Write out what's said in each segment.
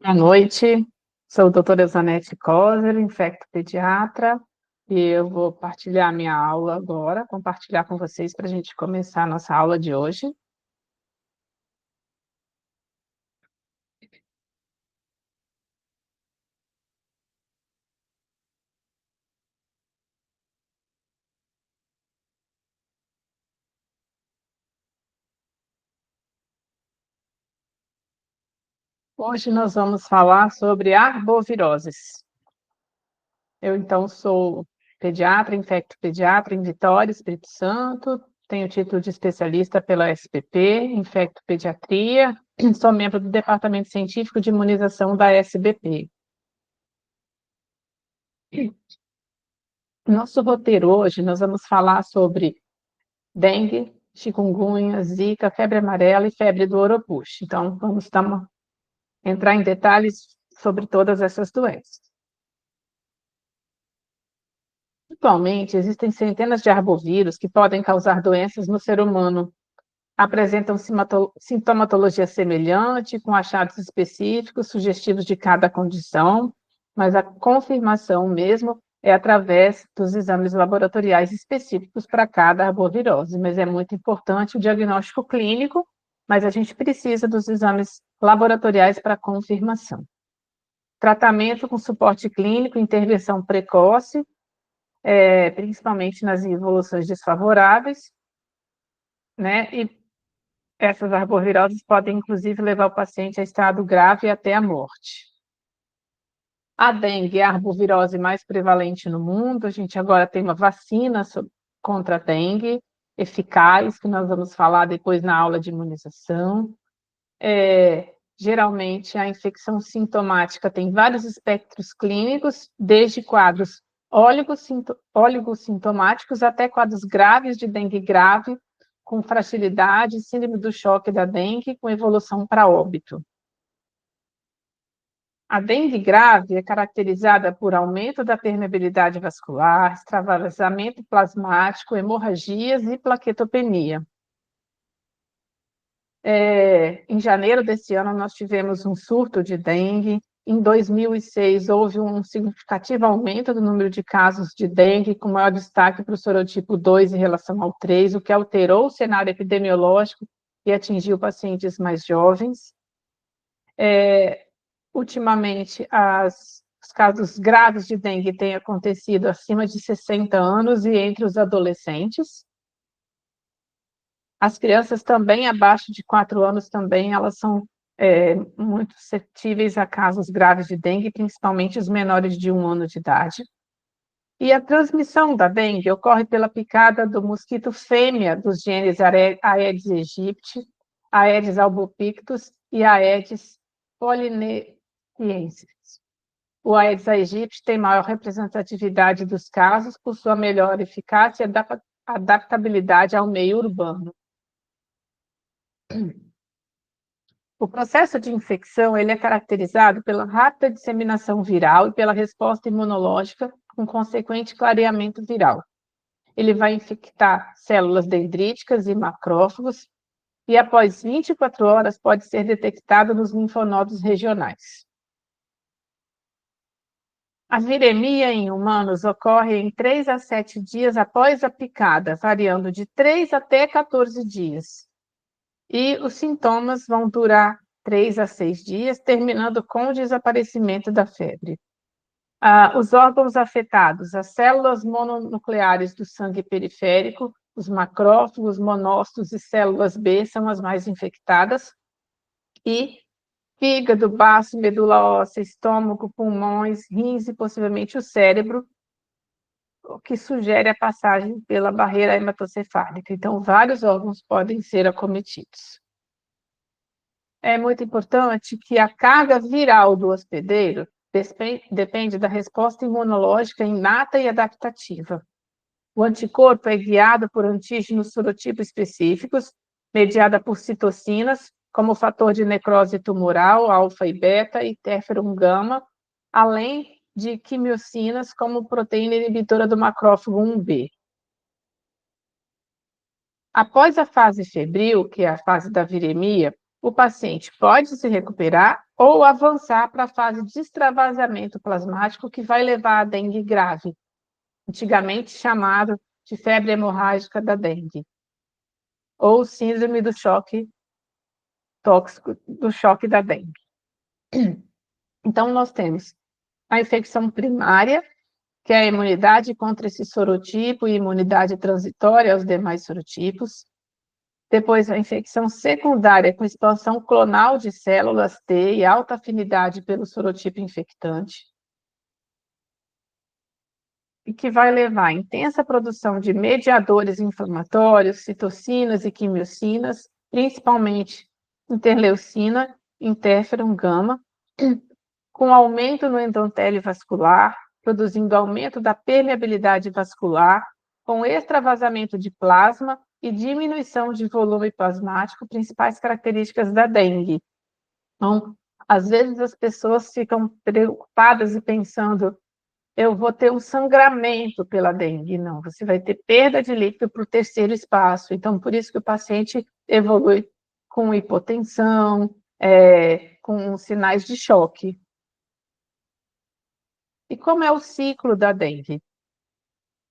Boa noite, sou a doutora Zanete Coser, infectopediatra, e eu vou partilhar minha aula agora, compartilhar com vocês para a gente começar a nossa aula de hoje. Hoje nós vamos falar sobre arboviroses. Eu, então, sou pediatra, infectopediatra em Vitória, Espírito Santo, tenho título de especialista pela SBP, infectopediatria, sou membro do Departamento Científico de Imunização da SBP. Nosso roteiro hoje, nós vamos falar sobre dengue, chikungunya, zika, febre amarela e febre do Oropouche. Então, vamos entrar em detalhes sobre todas essas doenças. Atualmente, existem centenas de arbovírus que podem causar doenças no ser humano. Apresentam sintomatologia semelhante, com achados específicos, sugestivos de cada condição, mas a confirmação mesmo é através dos exames laboratoriais específicos para cada arbovirose. Mas é muito importante o diagnóstico clínico, mas a gente precisa dos exames laboratoriais para confirmação. Tratamento com suporte clínico, intervenção precoce, principalmente nas evoluções desfavoráveis, né? E essas arboviroses podem, inclusive, levar o paciente a estado grave e até a morte. A dengue é a arbovirose mais prevalente no mundo. A gente agora tem uma vacina contra a dengue, eficaz, que nós vamos falar depois na aula de imunização. Geralmente, a infecção sintomática tem vários espectros clínicos, desde quadros oligossintomáticos até quadros graves de dengue grave, com fragilidade, síndrome do choque da dengue, com evolução para óbito. A dengue grave é caracterizada por aumento da permeabilidade vascular, extravasamento plasmático, hemorragias e plaquetopenia. Em janeiro desse ano, nós tivemos um surto de dengue. Em 2006, houve um significativo aumento do número de casos de dengue, com maior destaque para o sorotipo 2 em relação ao 3, o que alterou o cenário epidemiológico e atingiu pacientes mais jovens. Ultimamente, os casos graves de dengue têm acontecido acima de 60 anos e entre os adolescentes. As crianças também, abaixo de 4 anos, também, elas são muito suscetíveis a casos graves de dengue, principalmente os menores de 1 ano de idade. E a transmissão da dengue ocorre pela picada do mosquito fêmea dos genes Aedes aegypti, Aedes albopictus e Aedes polinesiensis. O Aedes aegypti tem maior representatividade dos casos por sua melhor eficácia e adaptabilidade ao meio urbano. O processo de infecção ele é caracterizado pela rápida disseminação viral e pela resposta imunológica com consequente clareamento viral. Ele vai infectar células dendríticas e macrófagos e, após 24 horas, pode ser detectado nos linfonodos regionais. A viremia em humanos ocorre em 3 a 7 dias após a picada, variando de 3 até 14 dias. E os sintomas vão durar 3 a 6 dias, terminando com o desaparecimento da febre. Os órgãos afetados, as células mononucleares do sangue periférico, os macrófagos, monócitos e células B são as mais infectadas, e fígado, baço, medula óssea, estômago, pulmões, rins e possivelmente o cérebro, o que sugere a passagem pela barreira hematocefálica. Então, vários órgãos podem ser acometidos. É muito importante que a carga viral do hospedeiro depende da resposta imunológica inata e adaptativa. O anticorpo é guiado por antígenos sorotipos específicos, mediada por citocinas, como o fator de necrose tumoral, alfa e beta, e interferon gama, além de quimiocinas, como proteína inibidora do macrófago 1B. Após a fase febril, que é a fase da viremia, o paciente pode se recuperar ou avançar para a fase de extravasamento plasmático, que vai levar à dengue grave, antigamente chamado de febre hemorrágica da dengue, ou síndrome do choque tóxico, do choque da dengue. Então, nós temos a infecção primária, que é a imunidade contra esse sorotipo e imunidade transitória aos demais sorotipos. Depois, a infecção secundária, com expansão clonal de células T e alta afinidade pelo sorotipo infectante, e que vai levar à intensa produção de mediadores inflamatórios, citocinas e quimiocinas, principalmente interleucina, interferon gama, com aumento no endotélio vascular, produzindo aumento da permeabilidade vascular, com extravasamento de plasma e diminuição de volume plasmático, principais características da dengue. Então, às vezes as pessoas ficam preocupadas e pensando: eu vou ter um sangramento pela dengue. Não, você vai ter perda de líquido para o terceiro espaço. Então, por isso que o paciente evolui com hipotensão, com sinais de choque. E como é o ciclo da dengue?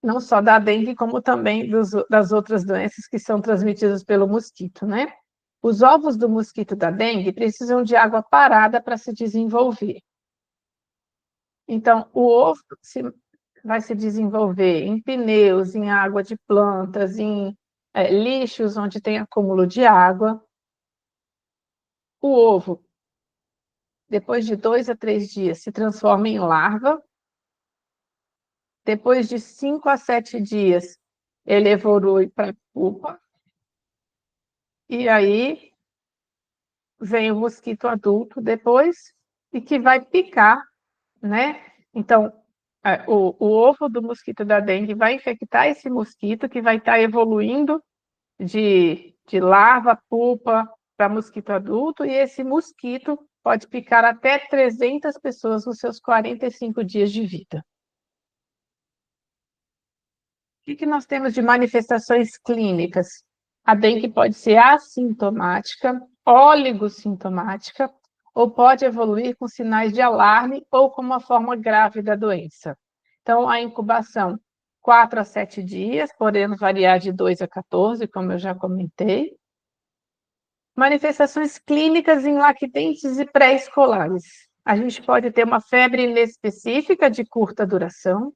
Não só da dengue, como também das outras doenças que são transmitidas pelo mosquito, né? Os ovos do mosquito da dengue precisam de água parada para se desenvolver. Então, o ovo vai se desenvolver em pneus, em água de plantas, em lixos onde tem acúmulo de água. O ovo, depois de 2 a 3 dias, se transforma em larva. Depois de 5 a 7 dias, ele evolui para pupa. E aí vem o mosquito adulto depois, e que vai picar, né? Então, o ovo do mosquito da dengue vai infectar esse mosquito, que vai estar evoluindo de larva, pupa, para mosquito adulto, e esse mosquito pode picar até 300 pessoas nos seus 45 dias de vida. O que nós temos de manifestações clínicas? A dengue pode ser assintomática, oligossintomática, ou pode evoluir com sinais de alarme ou com uma forma grave da doença. Então, a incubação, 4 a 7 dias, podendo variar de 2 a 14, como eu já comentei. Manifestações clínicas em lactentes e pré-escolares. A gente pode ter uma febre inespecífica de curta duração,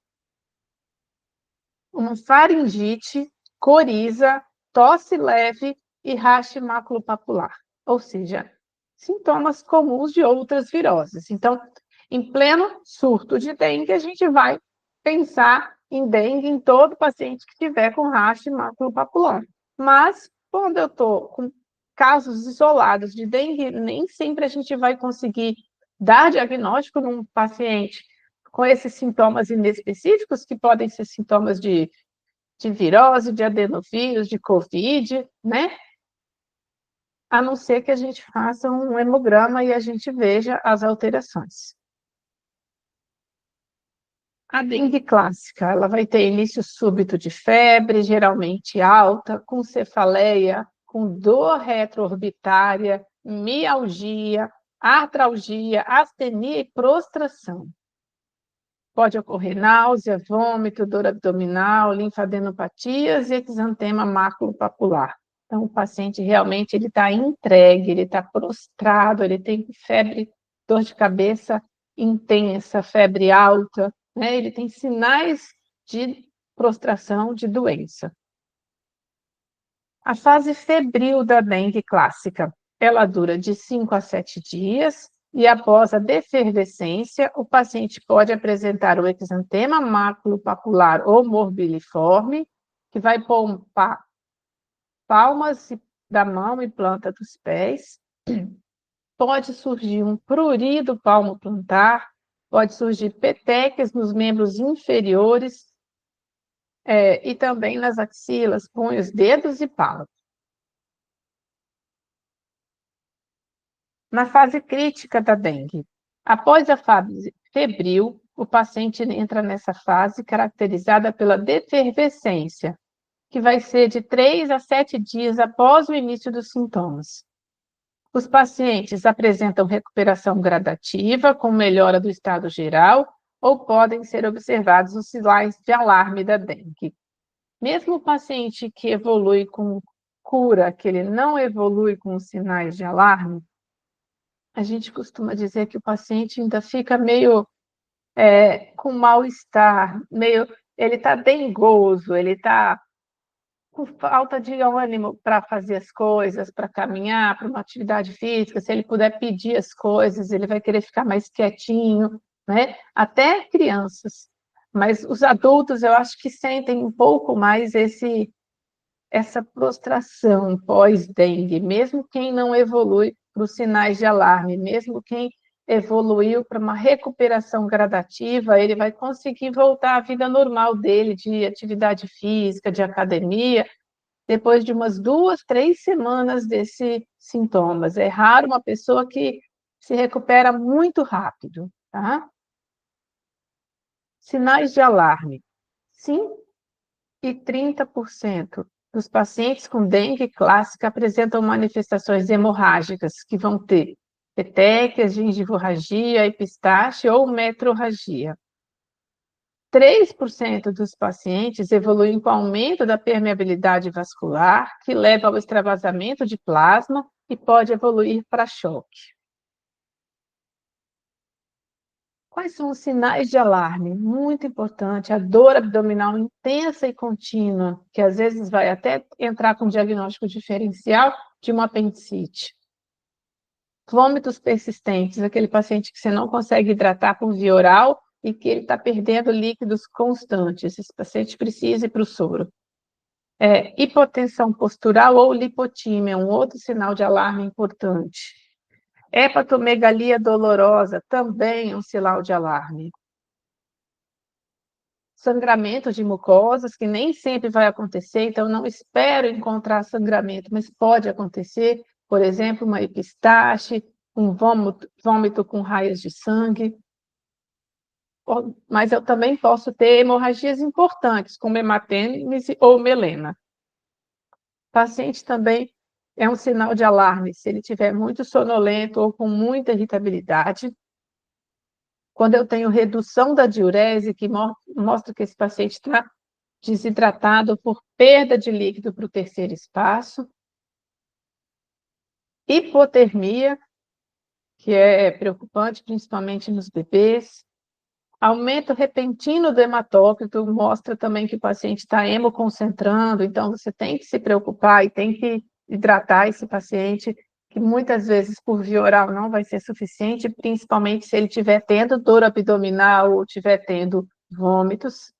uma faringite, coriza, tosse leve e raste maculopapular, ou seja, sintomas comuns de outras viroses. Então, em pleno surto de dengue, a gente vai pensar em dengue em todo paciente que tiver com raste maculopapular. Mas, quando eu estou com casos isolados de dengue, nem sempre a gente vai conseguir dar diagnóstico num paciente com esses sintomas inespecíficos, que podem ser sintomas de virose, de adenovírus, de Covid, né? A não ser que a gente faça um hemograma e a gente veja as alterações. A dengue clássica, ela vai ter início súbito de febre, geralmente alta, com cefaleia, com dor retroorbitária, mialgia, artralgia, astenia e prostração. Pode ocorrer náusea, vômito, dor abdominal, linfadenopatias e exantema maculopapular. Então, o paciente realmente ele está entregue, ele está prostrado, ele tem febre, dor de cabeça intensa, febre alta, né? Ele tem sinais de prostração, de doença. A fase febril da dengue clássica, ela dura de 5 a 7 dias, e após a defervescência, o paciente pode apresentar o exantema maculopapular ou morbiliforme, que vai pompar palmas da mão e planta dos pés. Pode surgir um prurido palmo plantar, Pode surgir petequias nos membros inferiores, e também nas axilas, punhos, dedos e pálpebras. Na fase crítica da dengue, após a fase febril, o paciente entra nessa fase caracterizada pela defervescência, que vai ser de 3 a 7 dias após o início dos sintomas. Os pacientes apresentam recuperação gradativa, com melhora do estado geral, ou podem ser observados os sinais de alarme da dengue. Mesmo o paciente que evolui com cura, que ele não evolui com os sinais de alarme, a gente costuma dizer que o paciente ainda fica meio com mal-estar, ele está dengoso, ele está com falta de ânimo para fazer as coisas, para caminhar, para uma atividade física. Se ele puder pedir as coisas, ele vai querer ficar mais quietinho, né? Até crianças. Mas os adultos, eu acho que sentem um pouco mais essa prostração pós-dengue, mesmo quem não evolui para os sinais de alarme, mesmo quem evoluiu para uma recuperação gradativa, ele vai conseguir voltar à vida normal dele, de atividade física, de academia, depois de umas 2, 3 semanas desses sintomas. É raro uma pessoa que se recupera muito rápido, tá? Sinais de alarme. 5 e 30% dos pacientes com dengue clássica apresentam manifestações hemorrágicas, que vão ter petequias, gengivorragia, epistaxe ou metrorragia. 3% dos pacientes evoluem com aumento da permeabilidade vascular, que leva ao extravasamento de plasma e pode evoluir para choque. Quais são os sinais de alarme? Muito importante, a dor abdominal intensa e contínua, que às vezes vai até entrar com diagnóstico diferencial de uma apendicite. Vômitos persistentes, aquele paciente que você não consegue hidratar por via oral e que ele está perdendo líquidos constantes. Esse paciente precisa ir para o soro. Hipotensão postural ou lipotímia, um outro sinal de alarme importante. Hepatomegalia dolorosa, também um sinal de alarme. Sangramento de mucosas, que nem sempre vai acontecer, então não espero encontrar sangramento, mas pode acontecer, por exemplo, uma epistaxe, um vômito com raios de sangue. Mas eu também posso ter hemorragias importantes, como hematêmese ou melena. O paciente também é um sinal de alarme, se ele estiver muito sonolento ou com muita irritabilidade. Quando eu tenho redução da diurese, que mostra que esse paciente está desidratado por perda de líquido para o terceiro espaço. Hipotermia, que é preocupante, principalmente nos bebês. Aumento repentino do hematócrito mostra também que o paciente está hemoconcentrando, então você tem que se preocupar e tem que hidratar esse paciente, que muitas vezes por via oral não vai ser suficiente, principalmente se ele estiver tendo dor abdominal ou estiver tendo vômitos.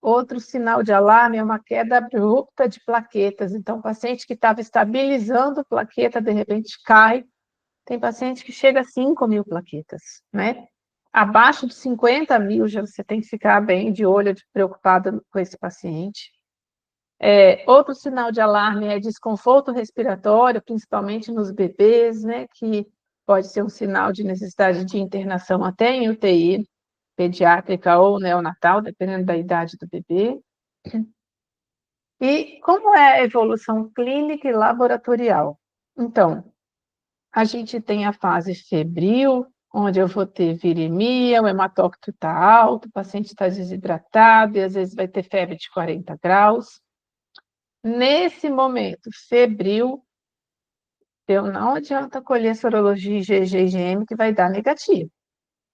Outro sinal de alarme é uma queda abrupta de plaquetas. Então, o paciente que estava estabilizando plaqueta, de repente cai. Tem paciente que chega a 5.000 plaquetas, né? Abaixo de 50.000, já você tem que ficar bem de olho, preocupado com esse paciente. Outro sinal de alarme é desconforto respiratório, principalmente nos bebês, né? Que pode ser um sinal de necessidade de internação até em UTI, pediátrica ou neonatal, dependendo da idade do bebê. E como é a evolução clínica e laboratorial? Então, a gente tem a fase febril, onde eu vou ter viremia, o hematócrito está alto, o paciente está desidratado e às vezes vai ter febre de 40 graus. Nesse momento febril, eu não adianta colher sorologia IgG e IgM, que vai dar negativo.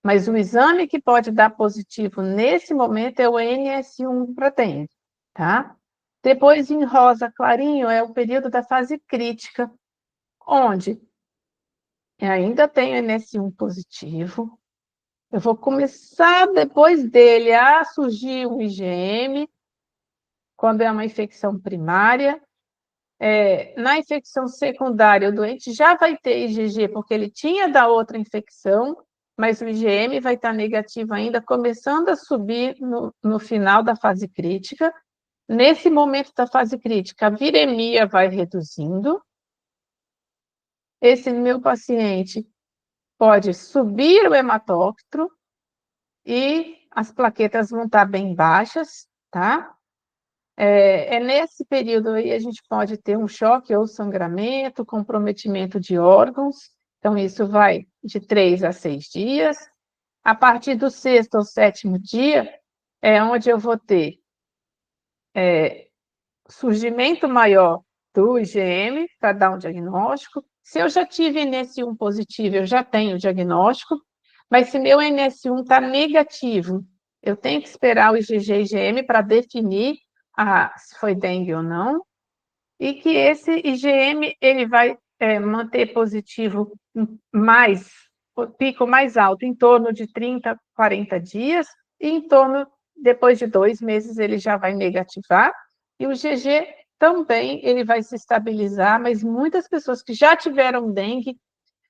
Mas o exame que pode dar positivo nesse momento é o NS1 proteína, tá? Depois, em rosa clarinho, é o período da fase crítica, onde ainda tem NS1 positivo. Eu vou começar, depois dele, a surgir um IgM, quando é uma infecção primária. Na infecção secundária, o doente já vai ter IgG, porque ele tinha da outra infecção, mas o IgM vai estar negativo ainda, começando a subir no final da fase crítica. Nesse momento da fase crítica, a viremia vai reduzindo. Esse meu paciente pode subir o hematócrito e as plaquetas vão estar bem baixas, tá? Nesse período aí a gente pode ter um choque ou sangramento, comprometimento de órgãos, então isso vai de 3 a 6 dias. A partir do 6º ou 7º dia é onde eu vou ter surgimento maior do IgM para dar um diagnóstico. Se eu já tive NS1 positivo, eu já tenho o diagnóstico, mas se meu NS1 está negativo, eu tenho que esperar o IgG-IgM para definir se foi dengue ou não, e que esse IgM ele vai manter positivo mais, o pico mais alto, em torno de 30, 40 dias, e em torno, depois de 2 meses, ele já vai negativar, e o GG também ele vai se estabilizar, mas muitas pessoas que já tiveram dengue,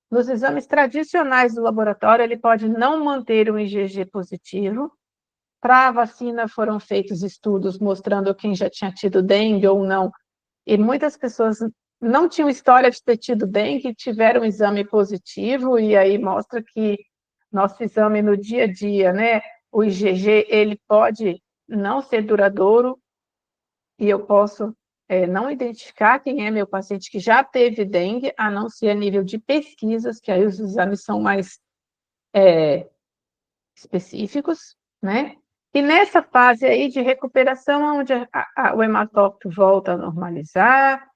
nos exames tradicionais do laboratório, ele pode não manter um IgG positivo. Para a vacina foram feitos estudos mostrando quem já tinha tido dengue ou não, e muitas pessoas não tinham história de ter tido dengue, tiveram um exame positivo, e aí mostra que nosso exame no dia a dia, né, o IgG, ele pode não ser duradouro, e eu posso não identificar quem é meu paciente que já teve dengue, a não ser a nível de pesquisas, que aí os exames são mais específicos, né? E nessa fase aí de recuperação, onde o hematócrito volta a normalizar,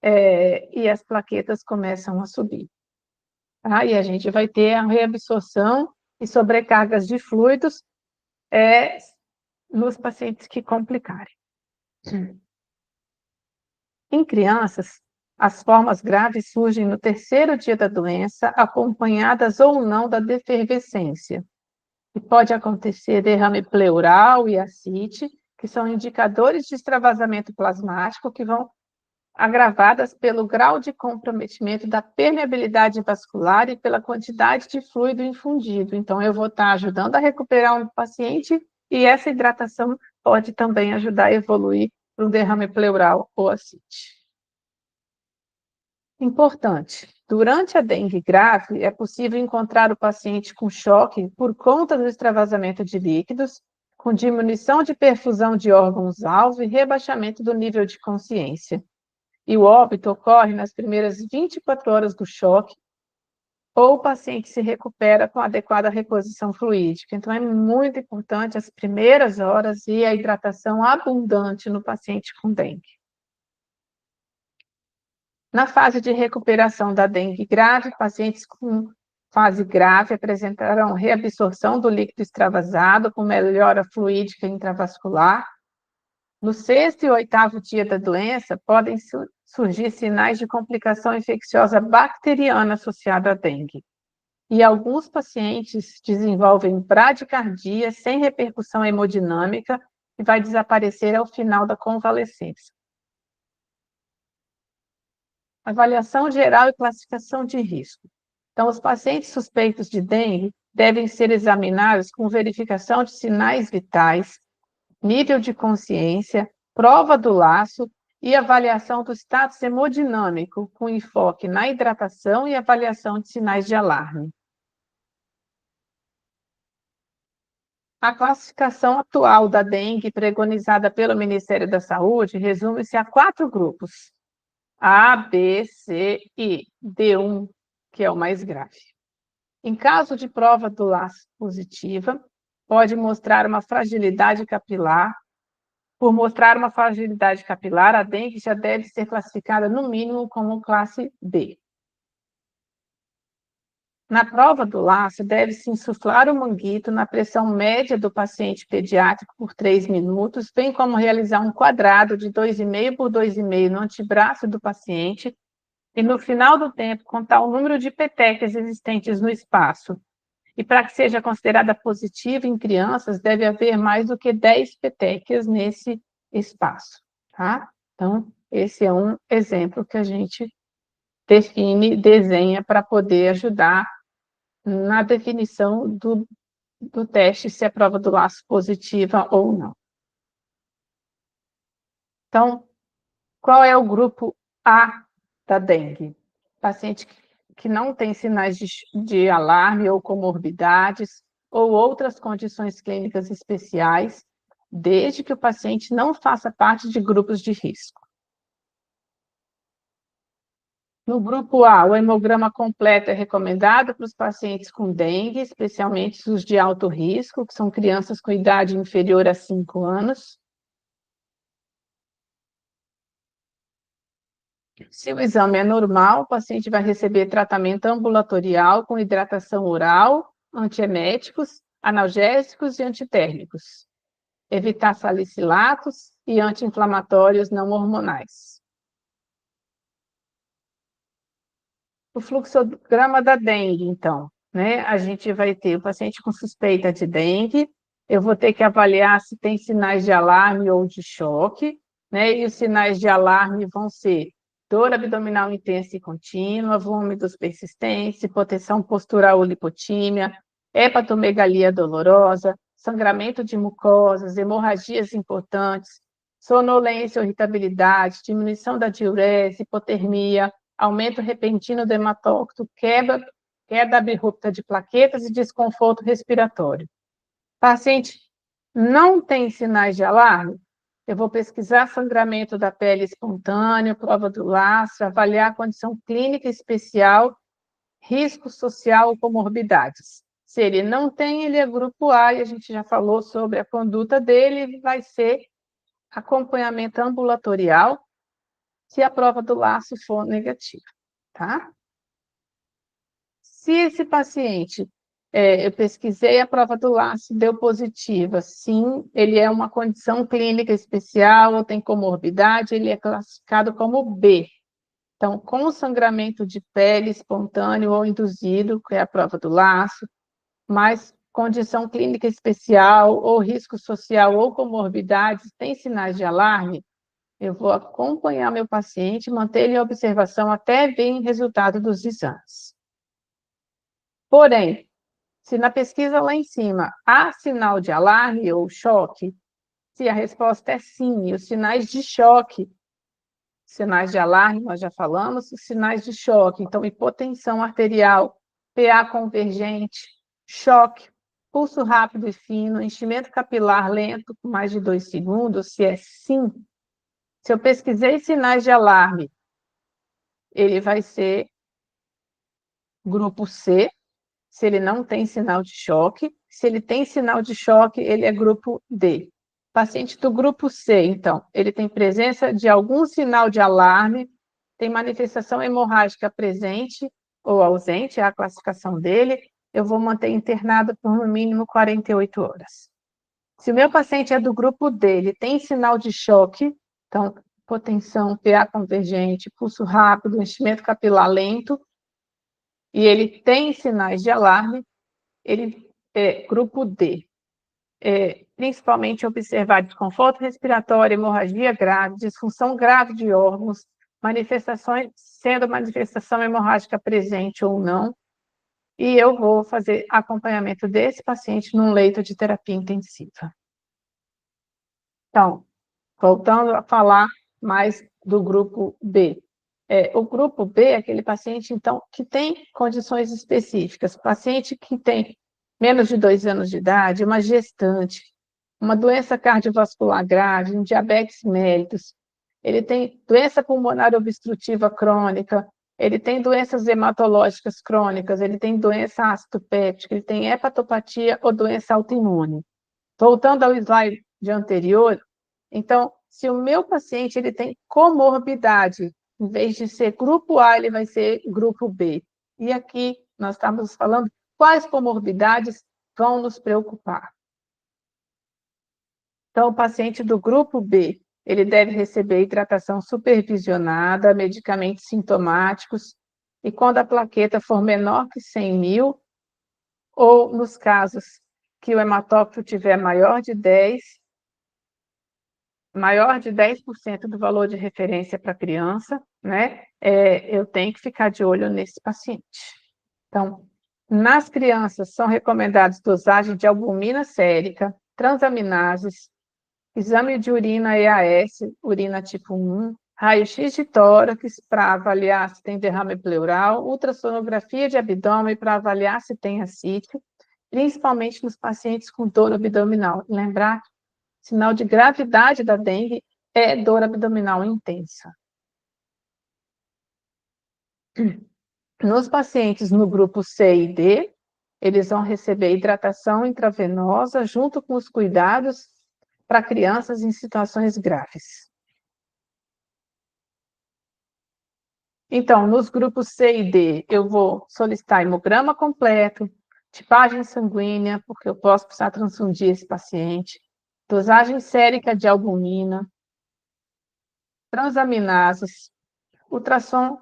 e as plaquetas começam a subir. Tá? E a gente vai ter a reabsorção e sobrecargas de fluidos nos pacientes que complicarem. Em crianças, as formas graves surgem no 3º dia da doença, acompanhadas ou não da defervescência. E pode acontecer derrame pleural e ascite, que são indicadores de extravasamento plasmático que vão agravadas pelo grau de comprometimento da permeabilidade vascular e pela quantidade de fluido infundido. Então, eu vou estar ajudando a recuperar um paciente e essa hidratação pode também ajudar a evoluir para um derrame pleural ou ascite. Importante, durante a dengue grave, é possível encontrar o paciente com choque por conta do extravasamento de líquidos, com diminuição de perfusão de órgãos-alvo e rebaixamento do nível de consciência. E o óbito ocorre nas primeiras 24 horas do choque, ou o paciente se recupera com adequada reposição fluídica. Então, é muito importante as primeiras horas e a hidratação abundante no paciente com dengue. Na fase de recuperação da dengue grave, pacientes com fase grave apresentarão reabsorção do líquido extravasado com melhora fluídica intravascular. No 6º e 8º dia da doença, podem surgir sinais de complicação infecciosa bacteriana associada à dengue. E alguns pacientes desenvolvem bradicardia sem repercussão hemodinâmica e vai desaparecer ao final da convalescência. Avaliação geral e classificação de risco. Então, os pacientes suspeitos de dengue devem ser examinados com verificação de sinais vitais, nível de consciência, prova do laço e avaliação do status hemodinâmico, com enfoque na hidratação e avaliação de sinais de alarme. A classificação atual da dengue, preconizada pelo Ministério da Saúde, resume-se a 4 grupos: A, B, C e D1, que é o mais grave. Em caso de prova do laço positiva, pode mostrar uma fragilidade capilar. Por mostrar uma fragilidade capilar, a dengue já deve ser classificada, no mínimo, como classe B. Na prova do laço, deve-se insuflar o manguito na pressão média do paciente pediátrico por 3 minutos, bem como realizar um quadrado de 2,5 por 2,5 no antebraço do paciente e, no final do tempo, contar o número de petequias existentes no espaço. E para que seja considerada positiva em crianças, deve haver mais do que 10 petequias nesse espaço, tá? Então, esse é um exemplo que a gente define, desenha para poder ajudar na definição do teste, se é prova do laço positiva ou não. Então, qual é o grupo A da dengue? Paciente que não tem sinais de alarme ou comorbidades ou outras condições clínicas especiais, desde que o paciente não faça parte de grupos de risco. No grupo A, o hemograma completo é recomendado para os pacientes com dengue, especialmente os de alto risco, que são crianças com idade inferior a 5 anos. Se o exame é normal, o paciente vai receber tratamento ambulatorial com hidratação oral, antieméticos, analgésicos e antitérmicos. Evitar salicilatos e anti-inflamatórios não hormonais. O fluxograma da dengue, então, né? A gente vai ter o paciente com suspeita de dengue, eu vou ter que avaliar se tem sinais de alarme ou de choque, né? E os sinais de alarme vão ser dor abdominal intensa e contínua, vômitos persistentes, hipotensão postural ou lipotímia, hepatomegalia dolorosa, sangramento de mucosas, hemorragias importantes, sonolência ou irritabilidade, diminuição da diurese, hipotermia, aumento repentino do hematócrito, queda abrupta de plaquetas e desconforto respiratório. Paciente não tem sinais de alarme? Eu vou pesquisar sangramento da pele espontâneo, prova do lastro, avaliar a condição clínica especial, risco social ou comorbidades. Se ele não tem, ele é grupo A, e a gente já falou sobre a conduta dele, vai ser acompanhamento ambulatorial, se a prova do laço for negativa, tá? Se esse paciente, eu pesquisei a prova do laço, deu positiva, sim, ele é uma condição clínica especial ou tem comorbidade, ele é classificado como B. Então, com sangramento de pele espontâneo ou induzido, que é a prova do laço, mas condição clínica especial ou risco social ou comorbidades, tem sinais de alarme, eu vou acompanhar meu paciente, manter ele em observação até ver o resultado dos exames. Porém, se na pesquisa lá em cima há sinal de alarme ou choque, se a resposta é sim, e os sinais de choque, sinais de alarme, nós já falamos, os sinais de choque, então hipotensão arterial, PA convergente, choque, pulso rápido e fino, enchimento capilar lento com mais de 2 segundos, se é sim, se eu pesquisei sinais de alarme, ele vai ser grupo C, se ele não tem sinal de choque. Se ele tem sinal de choque, ele é grupo D. Paciente do grupo C, então, ele tem presença de algum sinal de alarme, tem manifestação hemorrágica presente ou ausente, é a classificação dele, eu vou manter internado por no mínimo 48 horas. Se o meu paciente é do grupo D, ele tem sinal de choque, então, hipotensão, PA convergente, pulso rápido, enchimento capilar lento, e ele tem sinais de alarme, ele é grupo D. Principalmente observar desconforto respiratório, hemorragia grave, disfunção grave de órgãos, manifestações, sendo manifestação hemorrágica presente ou não, e eu vou fazer acompanhamento desse paciente num leito de terapia intensiva. Então, voltando a falar mais do grupo B. O grupo B é aquele paciente, então, que tem condições específicas. Paciente que tem menos de 2 anos de idade, uma gestante, uma doença cardiovascular grave, um diabetes mellitus, ele tem doença pulmonar obstrutiva crônica, ele tem doenças hematológicas crônicas, ele tem doença ácido péptica, ele tem hepatopatia ou doença autoimune. Voltando ao slide anterior, então, se o meu paciente ele tem comorbidade, em vez de ser grupo A, ele vai ser grupo B. E aqui nós estamos falando quais comorbidades vão nos preocupar. Então, o paciente do grupo B, ele deve receber hidratação supervisionada, medicamentos sintomáticos, e quando a plaqueta for menor que 100.000, ou nos casos que o hematócrito tiver maior de 10% do valor de referência para a criança, né? Eu tenho que ficar de olho nesse paciente. Então, Nas crianças, são recomendadas dosagem de albumina sérica, transaminases, exame de urina EAS, urina tipo 1, raio-x de tórax para avaliar se tem derrame pleural, ultrassonografia de abdômen para avaliar se tem ascite, principalmente nos pacientes com dor abdominal. Lembrar, sinal de gravidade da dengue é dor abdominal intensa. Nos pacientes no grupo C e D, eles vão receber hidratação intravenosa junto com os cuidados para crianças em situações graves. Então, nos grupos C e D, eu vou solicitar hemograma completo, tipagem sanguínea, porque eu posso precisar transfundir esse paciente, dosagem sérica de albumina, transaminases, ultrassom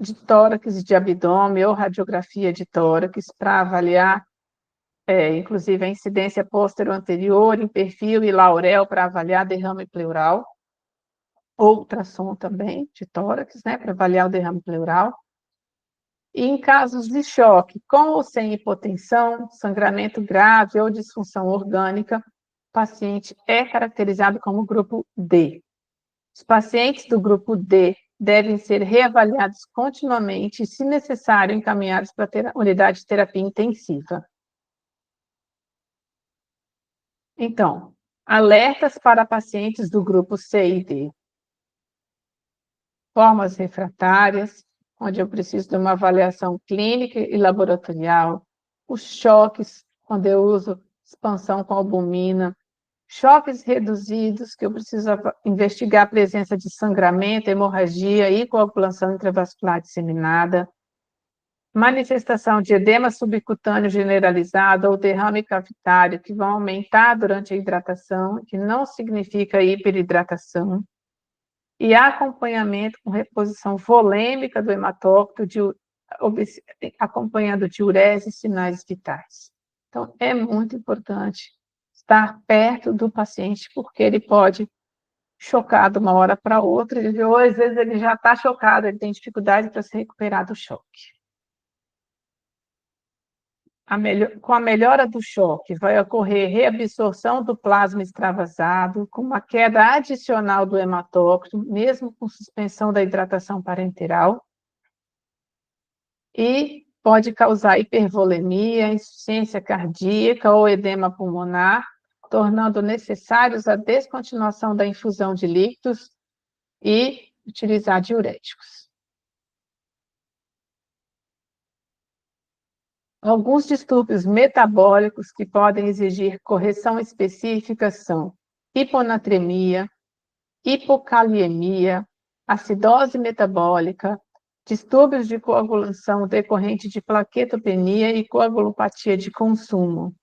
de tórax e de abdômen ou radiografia de tórax para avaliar, inclusive, a incidência póstero-anterior em perfil e laurel para avaliar derrame pleural, ou ultrassom também de tórax, né, para avaliar o derrame pleural. E em casos de choque, com ou sem hipotensão, sangramento grave ou disfunção orgânica, o paciente é caracterizado como grupo D. Os pacientes do grupo D devem ser reavaliados continuamente e, se necessário, encaminhados para a unidade de terapia intensiva. Então, alertas para pacientes do grupo C e D. Formas refratárias, onde eu preciso de uma avaliação clínica e laboratorial. Os choques, quando eu uso expansão com albumina. Choques reduzidos, que eu preciso investigar a presença de sangramento, hemorragia e coagulação intravascular disseminada. Manifestação de edema subcutâneo generalizado ou derrame cavitário, que vão aumentar durante a hidratação, que não significa hiperidratação. E acompanhamento com reposição volêmica do hematócrito, acompanhando diurese e sinais vitais. Então, é muito importante estar perto do paciente, porque ele pode chocar de uma hora para outra, ou às vezes ele já está chocado, ele tem dificuldade para se recuperar do choque. Com a melhora do choque, vai ocorrer reabsorção do plasma extravasado, com uma queda adicional do hematócrito, mesmo com suspensão da hidratação parenteral, e pode causar hipervolemia, insuficiência cardíaca ou edema pulmonar, tornando necessários a descontinuação da infusão de líquidos e utilizar diuréticos. Alguns distúrbios metabólicos que podem exigir correção específica são hiponatremia, hipokaliemia, acidose metabólica, distúrbios de coagulação decorrente de plaquetopenia e coagulopatia de consumo.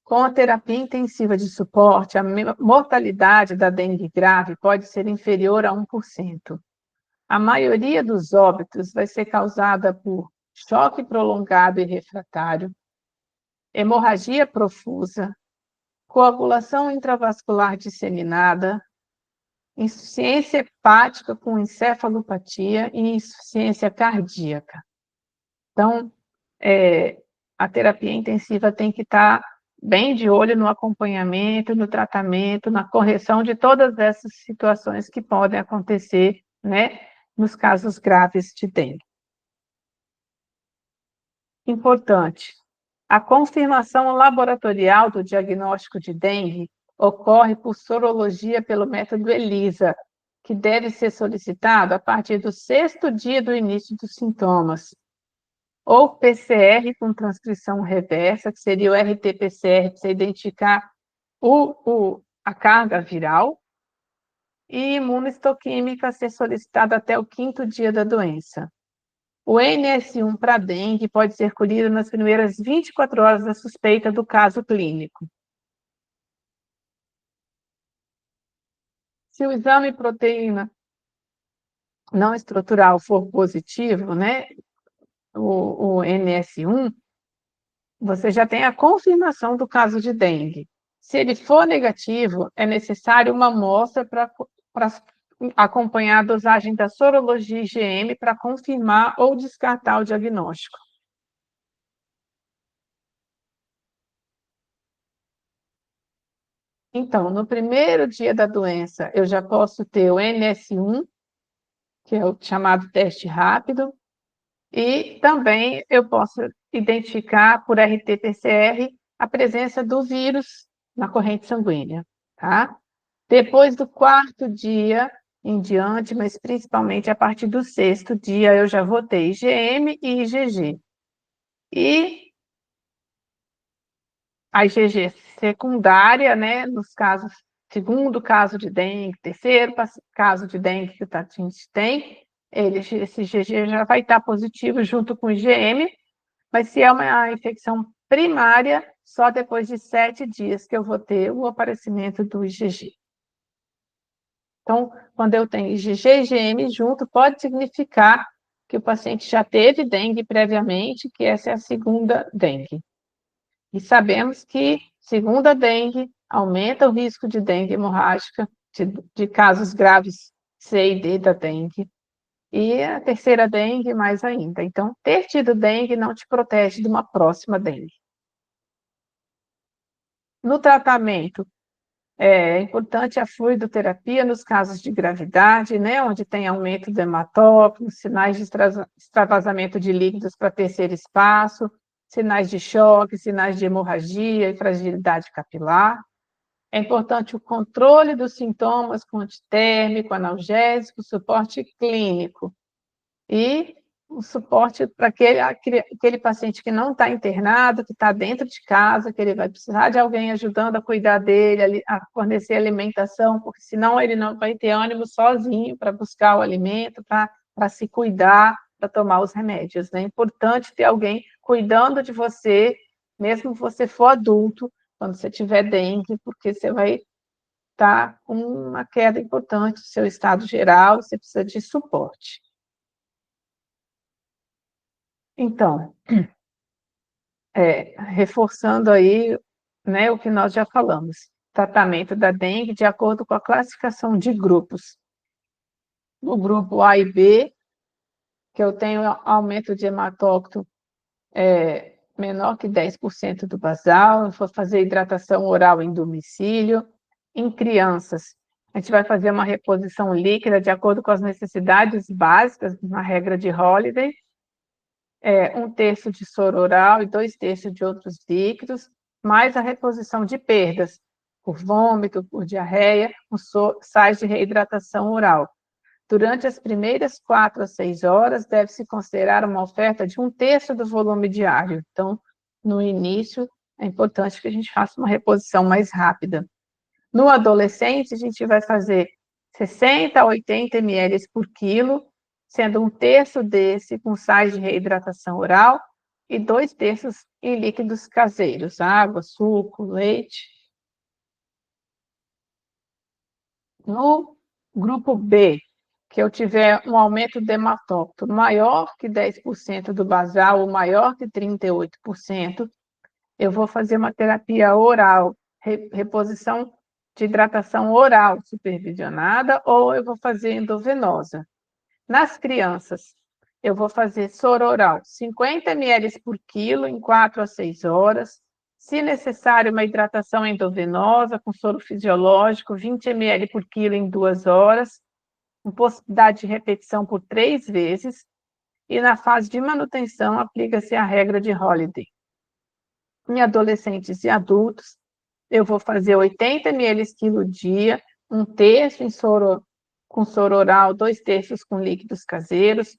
Com a terapia intensiva de suporte, a mortalidade da dengue grave pode ser inferior a 1%. A maioria dos óbitos vai ser causada por choque prolongado e refratário, hemorragia profusa, coagulação intravascular disseminada, insuficiência hepática com encefalopatia e insuficiência cardíaca. Então, a terapia intensiva tem que estar bem de olho no acompanhamento, no tratamento, na correção de todas essas situações que podem acontecer, né, nos casos graves de dengue. Importante, a confirmação laboratorial do diagnóstico de dengue ocorre por sorologia pelo método ELISA, que deve ser solicitado a partir do 6º dia do início dos sintomas, ou PCR com transcrição reversa, que seria o RT-PCR, para você identificar a carga viral, e imunohistoquímica a ser solicitada até o 5º dia da doença. O NS1 para dengue pode ser colhido nas primeiras 24 horas da suspeita do caso clínico. Se o exame proteína não estrutural for positivo, né, o NS1, você já tem a confirmação do caso de dengue. Se ele for negativo, é necessário uma amostra para acompanhar a dosagem da sorologia IgM para confirmar ou descartar o diagnóstico. Então, no primeiro dia da doença, eu já posso ter o NS1, que é o chamado teste rápido, e também eu posso identificar por RT-PCR a presença do vírus na corrente sanguínea, tá? Depois do quarto dia em diante, mas principalmente a partir do sexto dia, eu já vou ter IgM e IgG. E a IgG secundária, né, nos casos, segundo caso de dengue, terceiro caso de dengue que o paciente tem, esse IgG já vai estar positivo junto com o IgM, mas se é uma infecção primária, só depois de 7 dias que eu vou ter o aparecimento do IgG. Então, quando eu tenho IgG e IgM junto, pode significar que o paciente já teve dengue previamente, que essa é a segunda dengue. E sabemos que segunda dengue aumenta o risco de dengue hemorrágica, de casos graves C e D da dengue, e a terceira dengue mais ainda. Então, ter tido dengue não te protege de uma próxima dengue. No tratamento, é importante a fluidoterapia nos casos de gravidade, né, onde tem aumento do hematócrito, sinais de extravasamento de líquidos para terceiro espaço, sinais de choque, sinais de hemorragia e fragilidade capilar. É importante o controle dos sintomas com antitérmico, analgésico, suporte clínico. E o suporte para aquele paciente que não está internado, que está dentro de casa, que ele vai precisar de alguém ajudando a cuidar dele, a fornecer alimentação, porque senão ele não vai ter ânimo sozinho para buscar o alimento, para se cuidar, para tomar os remédios. É importante ter alguém cuidando de você, mesmo que você for adulto, quando você tiver dengue, porque você vai estar com uma queda importante do seu estado geral, você precisa de suporte. Então, reforçando aí, né, o que nós já falamos, tratamento da dengue de acordo com a classificação de grupos. No grupo A e B, que eu tenho aumento de hematócrito menor que 10% do basal, eu vou fazer hidratação oral em domicílio. Em crianças, a gente vai fazer uma reposição líquida de acordo com as necessidades básicas, na regra de Holiday, 1/3 de soro oral e 2/3 de outros líquidos, mais a reposição de perdas por vômito, por diarreia, com sais de reidratação oral. Durante as primeiras 4 a 6 horas, deve-se considerar uma oferta de 1/3 do volume diário. Então, no início, é importante que a gente faça uma reposição mais rápida. No adolescente, a gente vai fazer 60 a 80 ml por quilo, sendo 1/3 desse com sais de reidratação oral e 2/3 em líquidos caseiros, água, suco, leite. No grupo B, que eu tiver um aumento de hematócrito maior que 10% do basal ou maior que 38%, eu vou fazer uma terapia oral, reposição de hidratação oral supervisionada, ou eu vou fazer endovenosa. Nas crianças, eu vou fazer soro oral, 50 ml por quilo em 4 a 6 horas. Se necessário, uma hidratação endovenosa com soro fisiológico, 20 ml por quilo em 2 horas, com possibilidade de repetição por 3 vezes. E na fase de manutenção, aplica-se a regra de Holiday. Em adolescentes e adultos, eu vou fazer 80 ml quilo dia, 1/3 com soro oral, 2/3 com líquidos caseiros,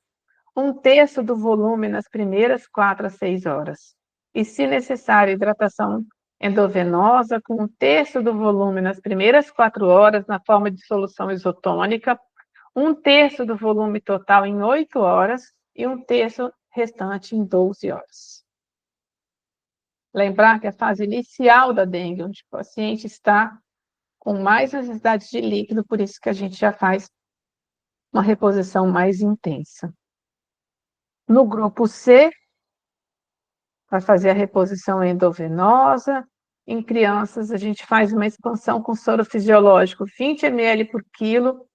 1/3 do volume nas primeiras 4 a 6 horas. E, se necessário, hidratação endovenosa com 1/3 do volume nas primeiras 4 horas na forma de solução isotônica, 1/3 do volume total em 8 horas e 1/3 restante em 12 horas. Lembrar que a fase inicial da dengue, onde o paciente está com mais necessidade de líquido, por isso que a gente já faz uma reposição mais intensa. No grupo C, vai fazer a reposição endovenosa Em crianças, a gente faz uma expansão com soro fisiológico, 20 ml por quilo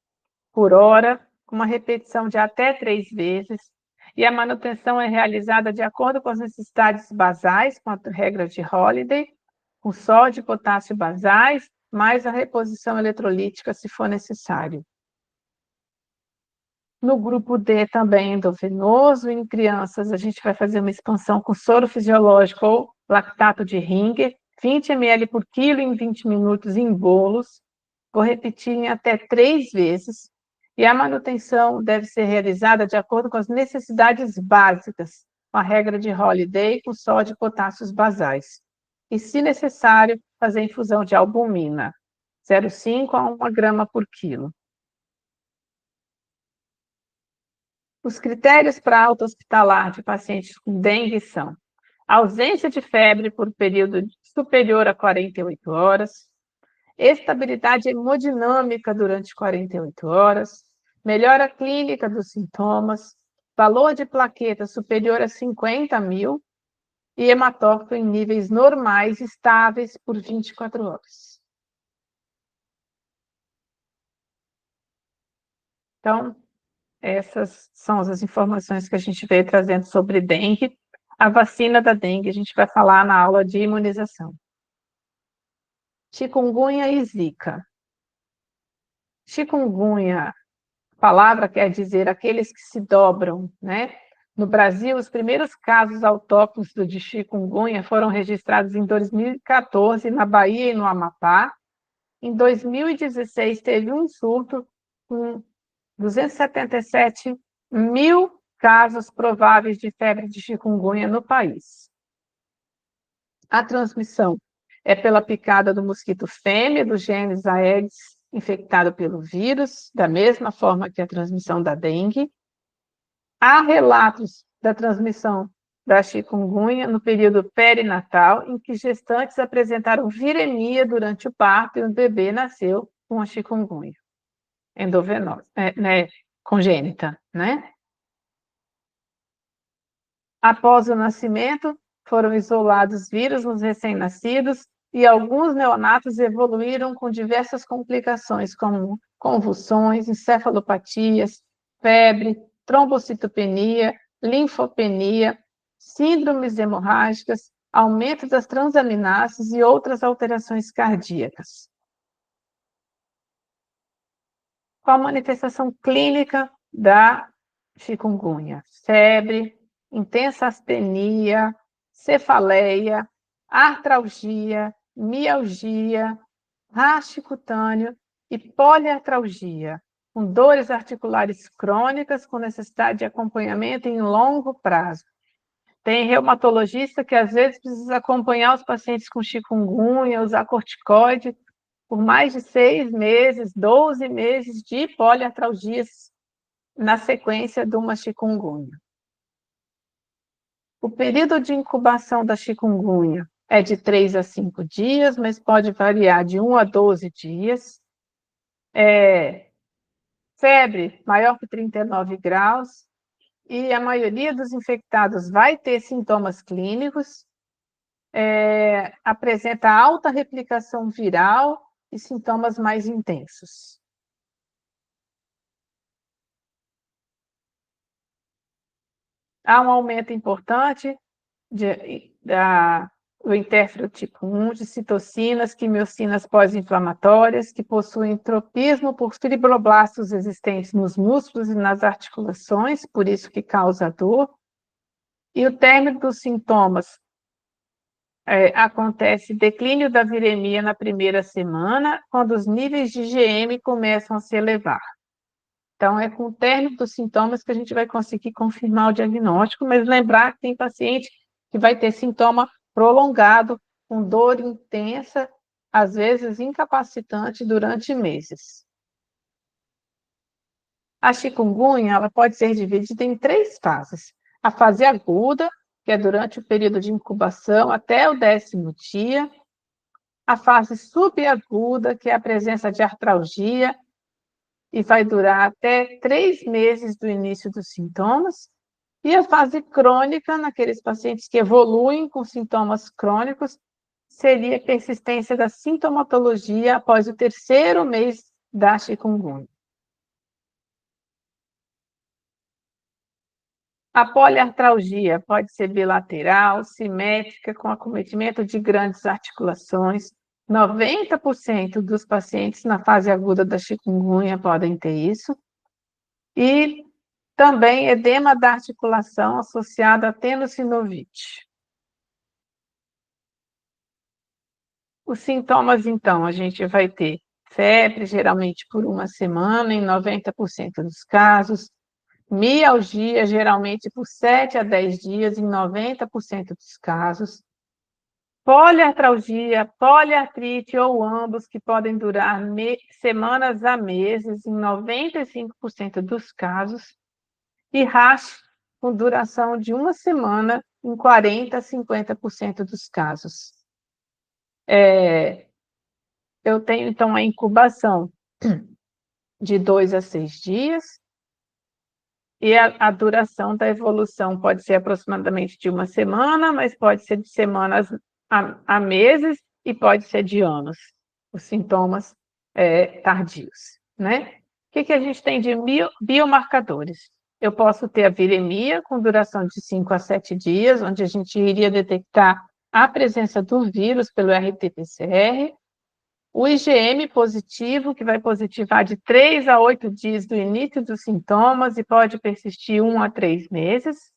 por hora, com uma repetição de até 3 vezes, e a manutenção é realizada de acordo com as necessidades basais, com a regra de Holiday, com sódio e potássio basais, mais a reposição eletrolítica, se for necessário. No grupo D, também endovenoso, em crianças, a gente vai fazer uma expansão com soro fisiológico ou lactato de Ringer, 20 ml por quilo em 20 minutos em bolos. Vou repetir em até 3 vezes. E a manutenção deve ser realizada de acordo com as necessidades básicas, com a regra de Holiday, com sódio e potássios basais. E, se necessário, fazer infusão de albumina, 0,5 a 1 grama por quilo. Os critérios para alta hospitalar de pacientes com dengue são: ausência de febre por período superior a 48 horas, estabilidade hemodinâmica durante 48 horas, melhora clínica dos sintomas, valor de plaquetas superior a 50.000 e hematócrito em níveis normais estáveis por 24 horas. Então, essas são as informações que a gente veio trazendo sobre dengue. A vacina da dengue a gente vai falar na aula de imunização. Chikungunya e Zika. Chikungunya, a palavra quer dizer aqueles que se dobram, né? No Brasil, os primeiros casos autóctones de chikungunya foram registrados em 2014 na Bahia e no Amapá. Em 2016, teve um surto com 277 mil casos prováveis de febre de chikungunya no país. A transmissão é pela picada do mosquito fêmea, do gênero Aedes, infectado pelo vírus, da mesma forma que a transmissão da dengue. Há relatos da transmissão da chikungunya no período perinatal, em que gestantes apresentaram viremia durante o parto e o bebê nasceu com a chikungunya endovenosa, né, congênita, né? Após o nascimento, foram isolados vírus nos recém-nascidos e alguns neonatos evoluíram com diversas complicações, como convulsões, encefalopatias, febre, trombocitopenia, linfopenia, síndromes hemorrágicas, aumento das transaminases e outras alterações cardíacas. Qual a manifestação clínica da chikungunya? Febre, intensa astenia, cefaleia, artralgia, mialgia, raste cutâneo e poliartralgia, com dores articulares crônicas com necessidade de acompanhamento em longo prazo. Tem reumatologista que às vezes precisa acompanhar os pacientes com chikungunya, usar corticoide por mais de 6 meses, 12 meses de poliartralgias na sequência de uma chikungunya. O período de incubação da chikungunya é de 3 a 5 dias, mas pode variar de 1 a 12 dias. Febre maior que 39 graus, e a maioria dos infectados vai ter sintomas clínicos, apresenta alta replicação viral e sintomas mais intensos. Há um aumento importante do interferon tipo 1, de citocinas, quimiocinas pós-inflamatórias, que possuem tropismo por fibroblastos existentes nos músculos e nas articulações, por isso que causa dor. E o término dos sintomas acontece declínio da viremia na primeira semana, quando os níveis de IgM começam a se elevar. Então, é com o término dos sintomas que a gente vai conseguir confirmar o diagnóstico, mas lembrar que tem paciente que vai ter sintoma prolongado, com dor intensa, às vezes incapacitante durante meses. A chikungunya, ela pode ser dividida em 3 fases. A fase aguda, que é durante o período de incubação até o 10º dia. A fase subaguda, que é a presença de artralgia, e vai durar até 3 meses do início dos sintomas. E a fase crônica, naqueles pacientes que evoluem com sintomas crônicos, seria a persistência da sintomatologia após o terceiro mês da chikungunya. A poliartralgia pode ser bilateral, simétrica, com acometimento de grandes articulações. 90% dos pacientes na fase aguda da chikungunya podem ter isso. E também edema da articulação associado a tenossinovite. Os sintomas, então, a gente vai ter febre, geralmente por uma semana, em 90% dos casos, mialgia, geralmente por 7 a 10 dias, em 90% dos casos, poliartralgia, poliartrite ou ambos, que podem durar semanas a meses, em 95% dos casos, e rash, com duração de uma semana, em 40 a 50% dos casos. Eu tenho, então, a incubação de 2 a 6 dias, e a duração da evolução pode ser aproximadamente de uma semana, mas pode ser de semanas a meses e pode ser de anos, os sintomas tardios, né? O que a gente tem de biomarcadores? Eu posso ter a viremia, com duração de 5 a 7 dias, onde a gente iria detectar a presença do vírus pelo RT-PCR, o IgM positivo, que vai positivar de 3 a 8 dias do início dos sintomas e pode persistir 1 a 3 meses.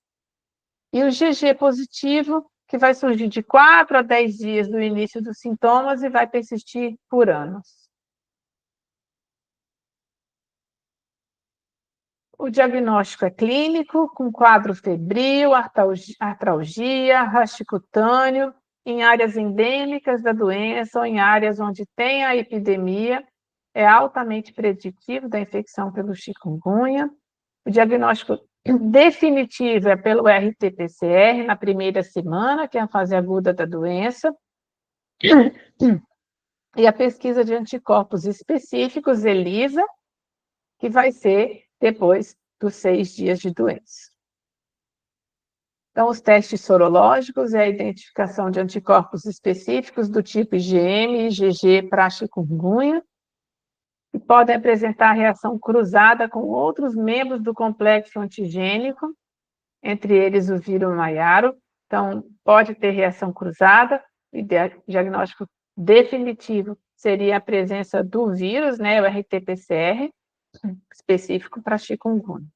E o GG positivo, que vai surgir de 4 a 10 dias do início dos sintomas e vai persistir por anos. O diagnóstico é clínico, com quadro febril, artralgia, rash cutâneo, em áreas endêmicas da doença ou em áreas onde tem a epidemia, é altamente preditivo da infecção pelo chikungunya. O diagnóstico definitivo é pelo RT-PCR na primeira semana, que é a fase aguda da doença, e a pesquisa de anticorpos específicos, ELISA, que vai ser depois dos 6 dias de doença. Então, os testes sorológicos é a identificação de anticorpos específicos do tipo IgM e IgG para chikungunya, e podem apresentar reação cruzada com outros membros do complexo antigênico, entre eles o vírus maiaro. Então, pode ter reação cruzada, e diagnóstico definitivo seria a presença do vírus, né, o RT-PCR, específico para chikungunya.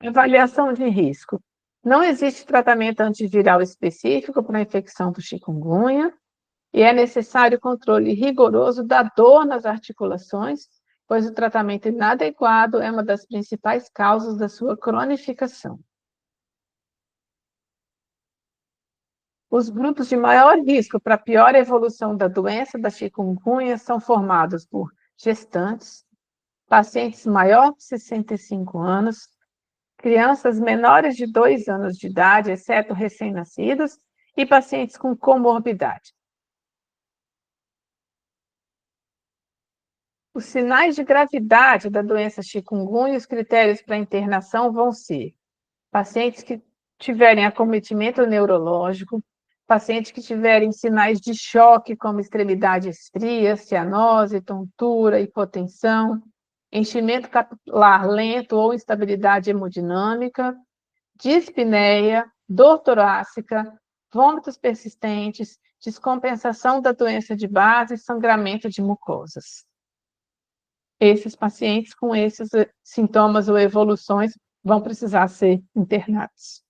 Avaliação de risco. Não existe tratamento antiviral específico para a infecção do chikungunya e é necessário controle rigoroso da dor nas articulações, pois o tratamento inadequado é uma das principais causas da sua cronificação. Os grupos de maior risco para pior evolução da doença da chikungunya são formados por gestantes, pacientes maiores de 65 anos, crianças menores de 2 anos de idade, exceto recém-nascidos, e pacientes com comorbidade. Os sinais de gravidade da doença chikungunya e os critérios para internação vão ser pacientes que tiverem acometimento neurológico, pacientes que tiverem sinais de choque, como extremidades frias, cianose, tontura, hipotensão, enchimento capilar lento ou instabilidade hemodinâmica, dispneia, dor torácica, vômitos persistentes, descompensação da doença de base e sangramento de mucosas. Esses pacientes com esses sintomas ou evoluções vão precisar ser internados.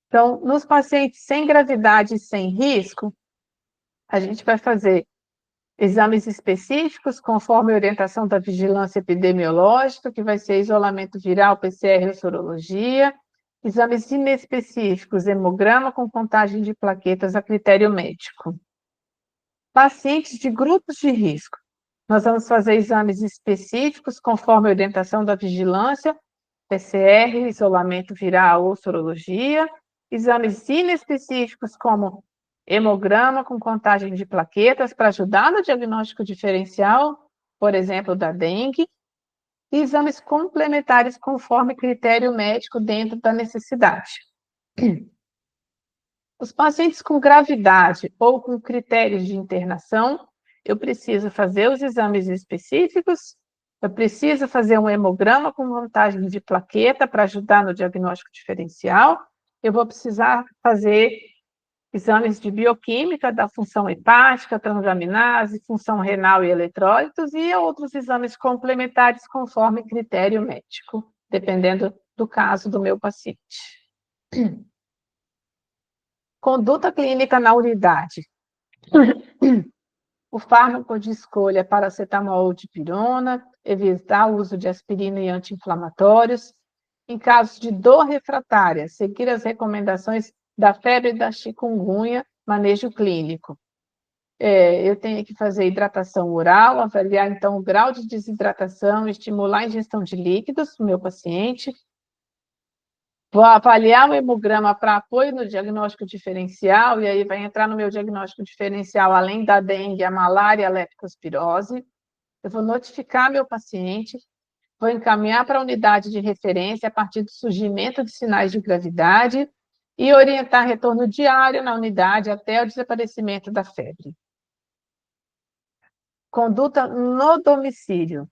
Então, nos pacientes sem gravidade e sem risco, a gente vai fazer exames específicos conforme a orientação da vigilância epidemiológica, que vai ser isolamento viral, PCR ou sorologia, exames inespecíficos, hemograma com contagem de plaquetas a critério médico. Pacientes de grupos de risco, nós vamos fazer exames específicos conforme a orientação da vigilância, PCR, isolamento viral ou sorologia, exames inespecíficos como hemograma com contagem de plaquetas para ajudar no diagnóstico diferencial, por exemplo, da dengue, e exames complementares conforme critério médico dentro da necessidade. Os pacientes com gravidade ou com critérios de internação, eu preciso fazer os exames específicos, eu preciso fazer um hemograma com montagem de plaqueta para ajudar no diagnóstico diferencial, eu vou precisar fazer exames de bioquímica da função hepática, transaminase, função renal e eletrólitos, e outros exames complementares conforme critério médico, dependendo do caso do meu paciente. Conduta clínica na unidade. O fármaco de escolha é paracetamol ou dipirona, evitar o uso de aspirina e anti-inflamatórios. Em caso de dor refratária, seguir as recomendações da febre da chikungunya, manejo clínico. Eu tenho que fazer hidratação oral, avaliar então o grau de desidratação, estimular a ingestão de líquidos do meu paciente. Vou avaliar o hemograma para apoio no diagnóstico diferencial, e aí vai entrar no meu diagnóstico diferencial, além da dengue, a malária e a leptospirose. Eu vou notificar meu paciente, vou encaminhar para a unidade de referência a partir do surgimento de sinais de gravidade e orientar retorno diário na unidade até o desaparecimento da febre. Conduta no domicílio.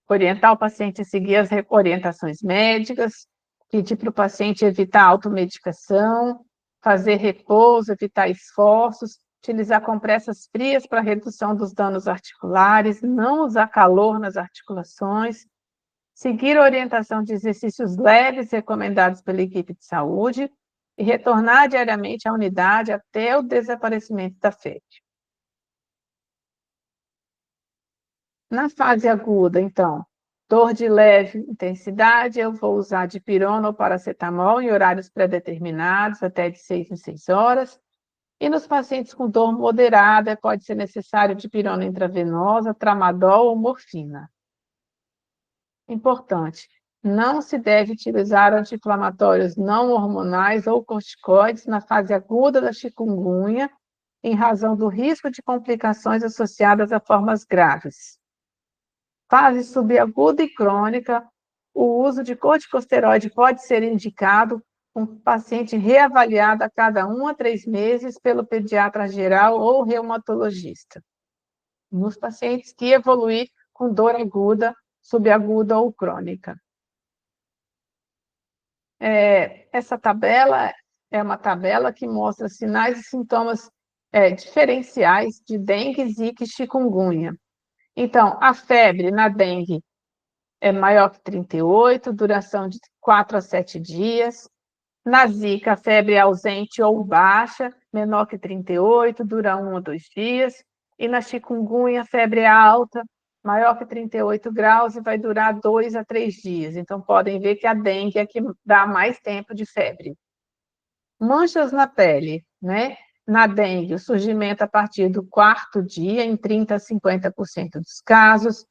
Orientar o paciente a seguir as orientações médicas, pedir para o paciente evitar automedicação, fazer repouso, evitar esforços, utilizar compressas frias para redução dos danos articulares, não usar calor nas articulações, seguir a orientação de exercícios leves recomendados pela equipe de saúde e retornar diariamente à unidade até o desaparecimento da febre. Na fase aguda, então, dor de leve intensidade, eu vou usar dipirona ou paracetamol em horários pré-determinados, até de 6 em 6 horas. E nos pacientes com dor moderada, pode ser necessário dipirona intravenosa, tramadol ou morfina. Importante, não se deve utilizar anti-inflamatórios não hormonais ou corticoides na fase aguda da chikungunya, em razão do risco de complicações associadas a formas graves. Fase subaguda e crônica, o uso de corticosteroide pode ser indicado com um paciente reavaliado a cada 1 a 3 meses pelo pediatra geral ou reumatologista. Nos pacientes que evoluir com dor aguda, subaguda ou crônica. Essa tabela é uma tabela que mostra sinais e sintomas diferenciais de dengue, zika e chikungunya. Então, a febre na dengue é maior que 38, duração de 4 a 7 dias. Na zika, a febre é ausente ou baixa, menor que 38, dura 1 a 2 dias. E na chikungunya, a febre é alta, maior que 38 graus e vai durar 2 a 3 dias. Então, podem ver que a dengue é que dá mais tempo de febre. Manchas na pele, né? Na dengue, o surgimento a partir do 4º dia, em 30 a 50% dos casos.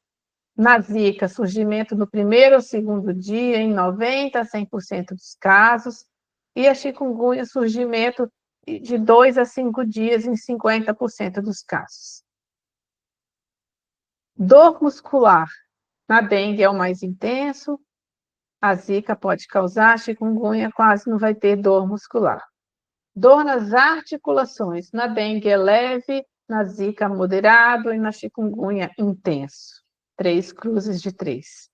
Na zika, surgimento no 1º ou 2º dia, em 90 a 100% dos casos. E a chikungunya, surgimento de 2 a 5 dias, em 50% dos casos. Dor muscular. Na dengue é o mais intenso, a zika pode causar, a chikungunya quase não vai ter dor muscular. Dor nas articulações. Na dengue é leve, na zika moderado e na chikungunya intenso. 3 cruzes de 3.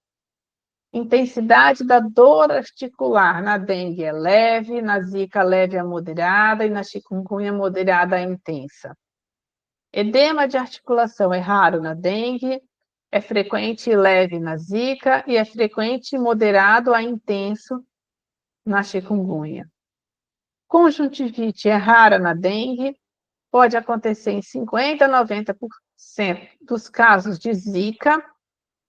Intensidade da dor articular. Na dengue é leve, na zika leve a moderada e na chikungunya moderada a intensa. Edema de articulação é raro na dengue, é frequente e leve na zika e é frequente e moderado a intenso na chikungunya. Conjuntivite é rara na dengue, pode acontecer em 50 a 90% dos casos de zika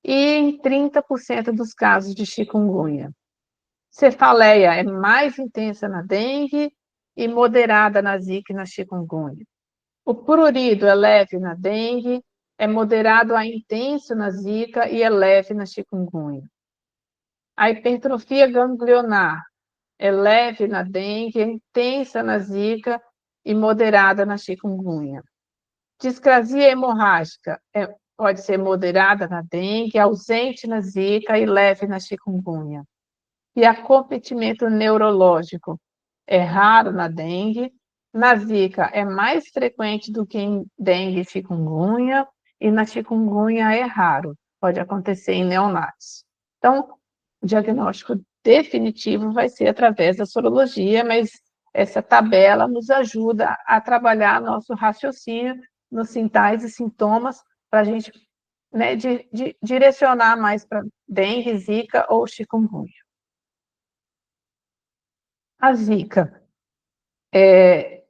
e em 30% dos casos de chikungunya. Cefaleia é mais intensa na dengue e moderada na zika e na chikungunya. O prurido é leve na dengue, é moderado a intenso na zika e é leve na chikungunya. A hipertrofia ganglionar é leve na dengue, é intensa na zika e moderada na chikungunya. Discrasia hemorrágica pode ser moderada na dengue, ausente na zika e leve na chikungunya. E acometimento neurológico é raro na dengue. Na zika é mais frequente do que em dengue e chikungunya, e na chikungunya é raro, pode acontecer em neonatos. Então, o diagnóstico definitivo vai ser através da sorologia, mas essa tabela nos ajuda a trabalhar nosso raciocínio nos sinais e sintomas para a gente, né, direcionar mais para dengue, zika ou chikungunya. A zika é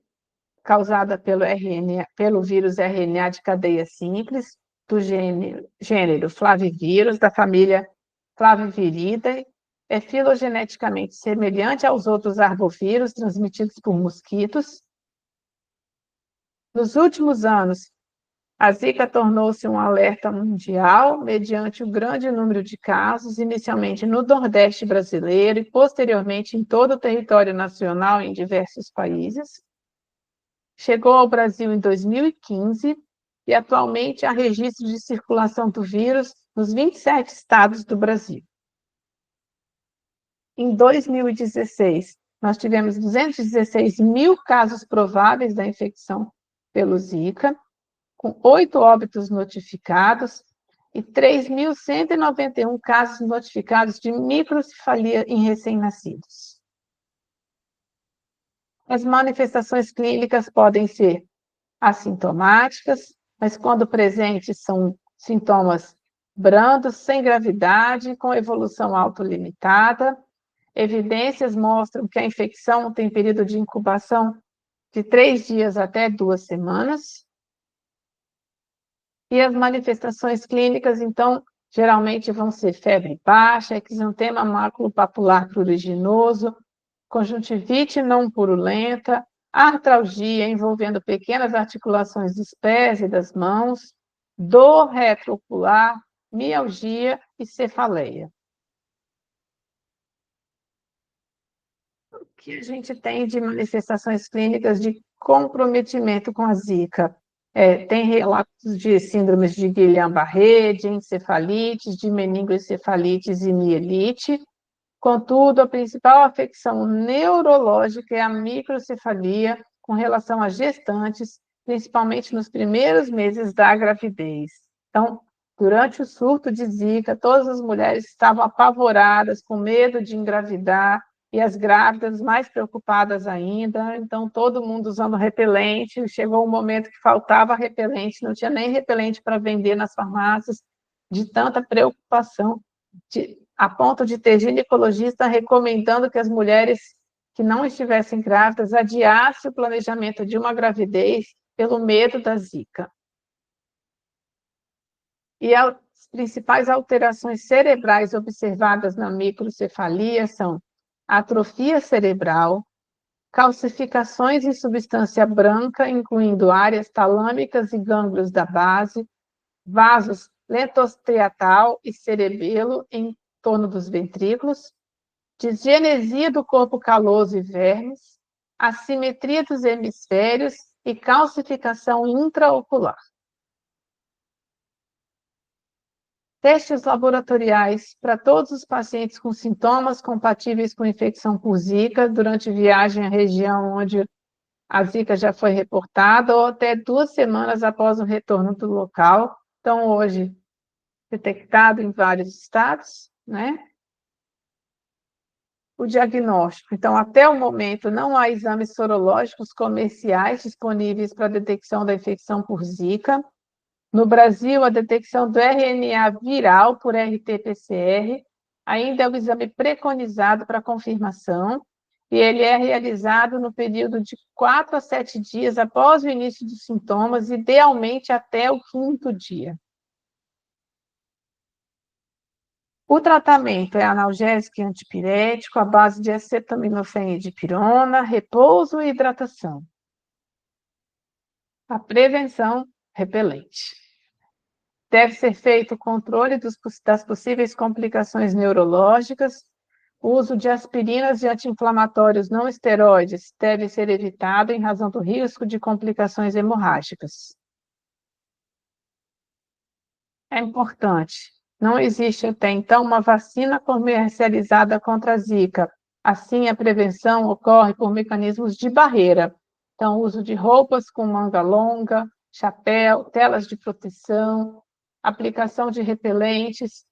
causada pelo vírus RNA de cadeia simples, do gênero Flavivírus, da família Flaviviridae, é filogeneticamente semelhante aos outros arbovírus transmitidos por mosquitos. Nos últimos anos, a Zika tornou-se um alerta mundial mediante o grande número de casos, inicialmente no Nordeste brasileiro e posteriormente em todo o território nacional em diversos países. Chegou ao Brasil em 2015 e atualmente há registro de circulação do vírus nos 27 estados do Brasil. Em 2016, nós tivemos 216 mil casos prováveis da infecção pelo Zika, com 8 óbitos notificados e 3.191 casos notificados de microcefalia em recém-nascidos. As manifestações clínicas podem ser assintomáticas, mas quando presentes são sintomas brandos, sem gravidade, com evolução autolimitada. Evidências mostram que a infecção tem período de incubação de 3 dias até 2 semanas. E as manifestações clínicas, então, geralmente vão ser febre baixa, exantema maculopapular pruriginoso, conjuntivite não purulenta, artralgia envolvendo pequenas articulações dos pés e das mãos, dor retroocular, mialgia e cefaleia. O que a gente tem de manifestações clínicas de comprometimento com a Zika? Tem relatos de síndromes de Guillain-Barré, de encefalites, de meningoencefalites e mielite. Contudo, a principal afecção neurológica é a microcefalia com relação a gestantes, principalmente nos primeiros meses da gravidez. Então, durante o surto de Zika, todas as mulheres estavam apavoradas, com medo de engravidar, e as grávidas mais preocupadas ainda. Então, todo mundo usando repelente. Chegou um momento que faltava repelente, não tinha nem repelente para vender nas farmácias, de tanta preocupação, a ponto de ter ginecologista recomendando que as mulheres que não estivessem grávidas adiassem o planejamento de uma gravidez pelo medo da Zika. E as principais alterações cerebrais observadas na microcefalia são atrofia cerebral, calcificações em substância branca, incluindo áreas talâmicas e gânglios da base, vasos lentostriatal e cerebelo em torno dos ventrículos, disgenesia do corpo caloso e vermes, assimetria dos hemisférios e calcificação intraocular. Testes laboratoriais para todos os pacientes com sintomas compatíveis com infecção por Zika durante viagem à região onde a Zika já foi reportada ou até 2 semanas após o retorno do local. Então, hoje, detectado em vários estados, né? O diagnóstico. Então, até o momento, não há exames sorológicos comerciais disponíveis para a detecção da infecção por Zika. No Brasil, a detecção do RNA viral por RT-PCR ainda é o exame preconizado para confirmação, e ele é realizado no período de 4 a 7 dias após o início dos sintomas, idealmente até o 5º dia. O tratamento é analgésico e antipirético à base de acetaminofém e dipirona, repouso e hidratação. A prevenção, repelente. Deve ser feito o controle das possíveis complicações neurológicas. O uso de aspirinas e anti-inflamatórios não esteroides deve ser evitado em razão do risco de complicações hemorrágicas. É importante, não existe até então uma vacina comercializada contra a Zika, Assim, a prevenção ocorre por mecanismos de barreira. Então, uso de roupas com manga longa, chapéu, telas de proteção, aplicação de repelentes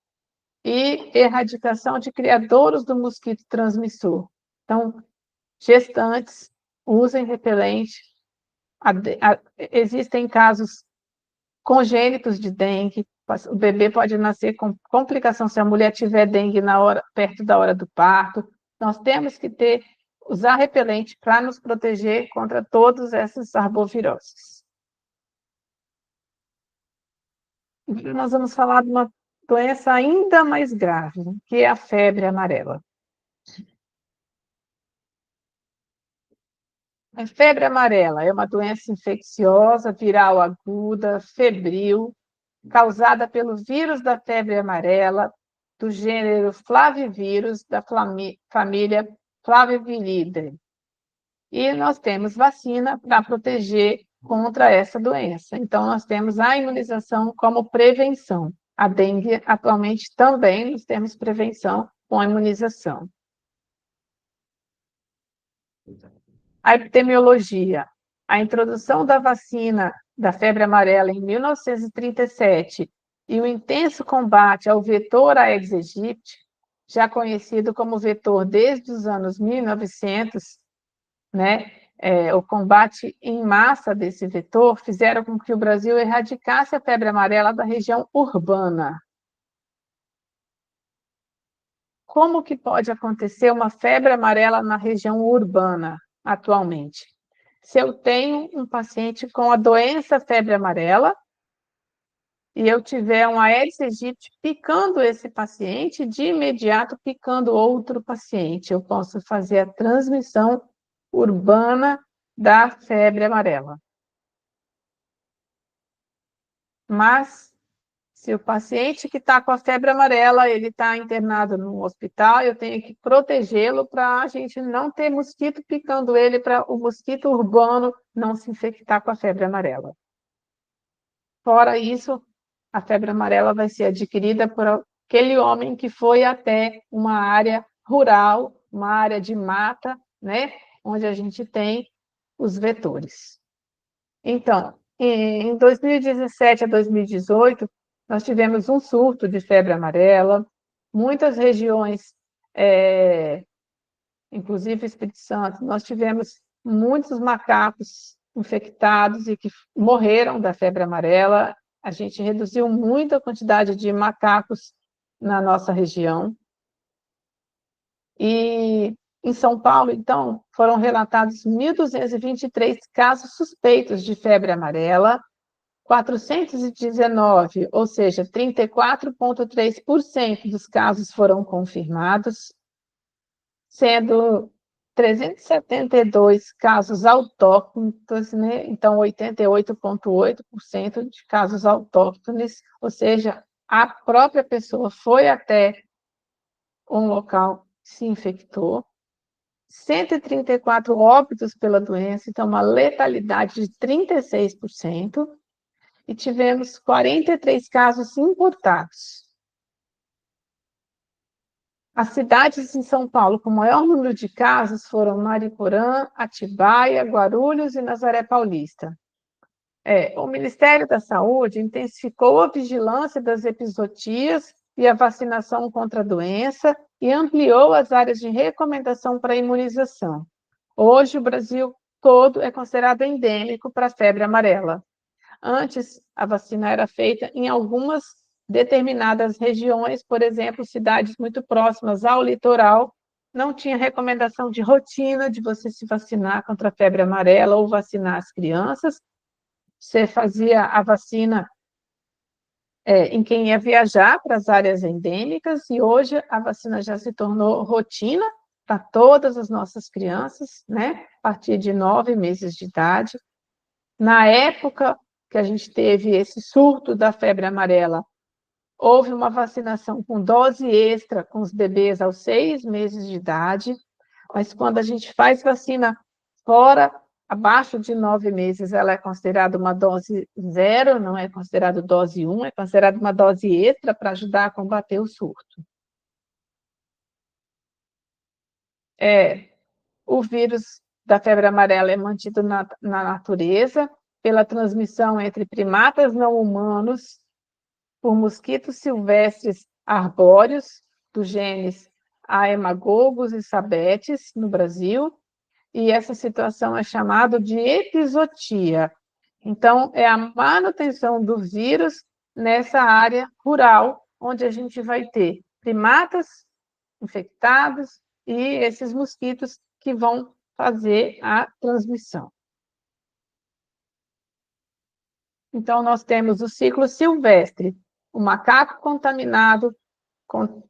e erradicação de criadouros do mosquito transmissor. Então, gestantes, usem repelente. Existem casos congênitos de dengue, o bebê pode nascer com complicação se a mulher tiver dengue perto da hora do parto. Nós temos que usar repelente para nos proteger contra todas essas arboviroses. Nós vamos falar de uma doença ainda mais grave, que é a febre amarela. A febre amarela é uma doença infecciosa, viral aguda, febril, causada pelo vírus da febre amarela, do gênero Flavivírus, da família Flaviviridae. E nós temos vacina para proteger contra essa doença. Então, nós temos a imunização como prevenção. A dengue, atualmente, também nós temos prevenção com a imunização. A epidemiologia. A introdução da vacina da febre amarela em 1937 e o intenso combate ao vetor Aedes aegypti, já conhecido como vetor desde os anos 1900, né? O combate em massa desse vetor fizeram com que o Brasil erradicasse a febre amarela da região urbana. Como que pode acontecer uma febre amarela na região urbana atualmente? Se eu tenho um paciente com a doença febre amarela e eu tiver um Aedes aegypti picando esse paciente, de imediato picando outro paciente, eu posso fazer a transmissão urbana da febre amarela. Mas, se o paciente que está com a febre amarela, ele está internado no hospital, eu tenho que protegê-lo para a gente não ter mosquito picando ele, para o mosquito urbano não se infectar com a febre amarela. Fora isso, a febre amarela vai ser adquirida por aquele homem que foi até uma área rural, uma área de mata, né, onde a gente tem os vetores. Então, em 2017 a 2018, nós tivemos um surto de febre amarela, muitas regiões, inclusive Espírito Santo, nós tivemos muitos macacos infectados e que morreram da febre amarela. A gente reduziu muito a quantidade de macacos na nossa região. E em São Paulo, então, foram relatados 1.223 casos suspeitos de febre amarela, 419, ou seja, 34,3% dos casos foram confirmados, sendo 372 casos autóctones, né? Então 88,8% de casos autóctones, ou seja, a própria pessoa foi até um local, se infectou. 134 óbitos pela doença, então uma letalidade de 36%, e tivemos 43 casos importados. As cidades em São Paulo com maior número de casos foram Mariporã, Atibaia, Guarulhos e Nazaré Paulista. O Ministério da Saúde intensificou a vigilância das epizootias e a vacinação contra a doença e ampliou as áreas de recomendação para a imunização. Hoje, o Brasil todo é considerado endêmico para a febre amarela. Antes, a vacina era feita em algumas determinadas regiões, por exemplo, cidades muito próximas ao litoral, não tinha recomendação de rotina de você se vacinar contra a febre amarela ou vacinar as crianças. Você fazia a vacina em quem ia viajar para as áreas endêmicas, e hoje a vacina já se tornou rotina para todas as nossas crianças, né, a partir de 9 meses de idade. Na época que a gente teve esse surto da febre amarela, houve uma vacinação com dose extra com os bebês aos 6 meses de idade, mas quando a gente faz vacina fora, abaixo de 9 meses, ela é considerada uma dose 0, não é considerada dose 1, é considerada uma dose extra para ajudar a combater o surto. O vírus da febre amarela é mantido na natureza pela transmissão entre primatas não humanos por mosquitos silvestres arbóreos dos genes Haemagogos e Sabetes, no Brasil, e essa situação é chamada de epizootia. Então, é a manutenção do vírus nessa área rural, onde a gente vai ter primatas infectados e esses mosquitos que vão fazer a transmissão. Então, nós temos o ciclo silvestre. O macaco contaminado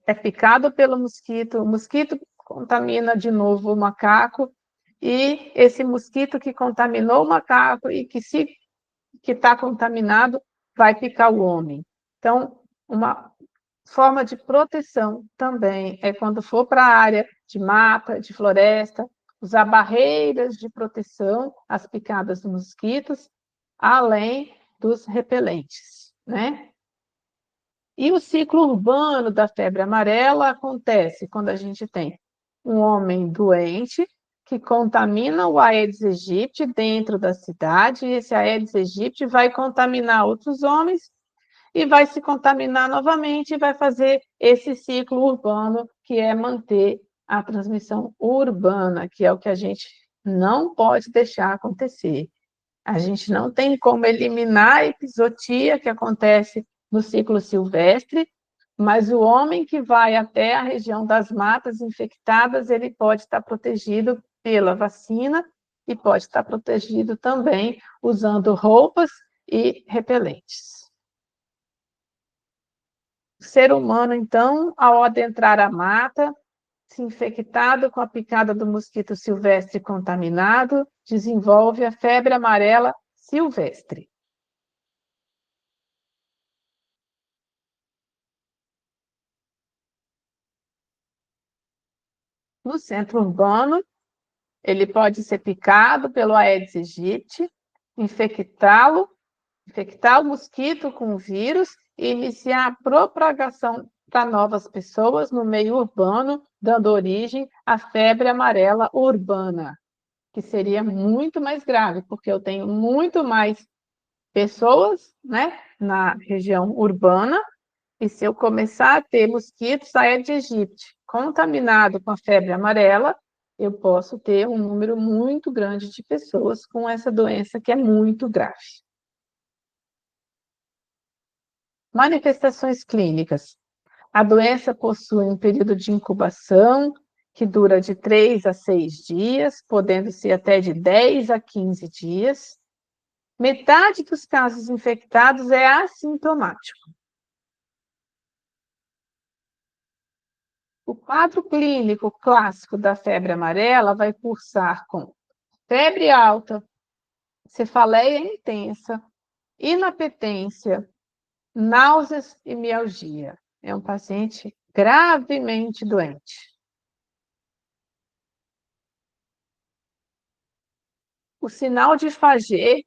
é picado pelo mosquito, o mosquito contamina de novo o macaco, e esse mosquito que contaminou o macaco e que está contaminado vai picar o homem. Então, uma forma de proteção também é quando for para a área de mata, de floresta, usar barreiras de proteção às picadas dos mosquitos, além dos repelentes, né? E o ciclo urbano da febre amarela acontece quando a gente tem um homem doente que contamina o Aedes aegypti dentro da cidade, e esse Aedes aegypti vai contaminar outros homens e vai se contaminar novamente e vai fazer esse ciclo urbano, que é manter a transmissão urbana, que é o que a gente não pode deixar acontecer. A gente não tem como eliminar a epizootia que acontece no ciclo silvestre, mas o homem que vai até a região das matas infectadas, ele pode estar protegido pela vacina e pode estar protegido também usando roupas e repelentes. O ser humano, então, ao adentrar a mata, se infectado com a picada do mosquito silvestre contaminado, desenvolve a febre amarela silvestre. No centro urbano, ele pode ser picado pelo Aedes aegypti, infectar o mosquito com o vírus e iniciar a propagação para novas pessoas no meio urbano, dando origem à febre amarela urbana, que seria muito mais grave, porque eu tenho muito mais pessoas, né, na região urbana, e se eu começar a ter mosquitos Aedes aegypti contaminado com a febre amarela, eu posso ter um número muito grande de pessoas com essa doença que é muito grave. Manifestações clínicas. A doença possui um período de incubação que dura de 3 a 6 dias, podendo ser até de 10 a 15 dias. Metade dos casos infectados é assintomático. O quadro clínico clássico da febre amarela vai cursar com febre alta, cefaleia intensa, inapetência, náuseas e mialgia. É um paciente gravemente doente. O sinal de Faguet,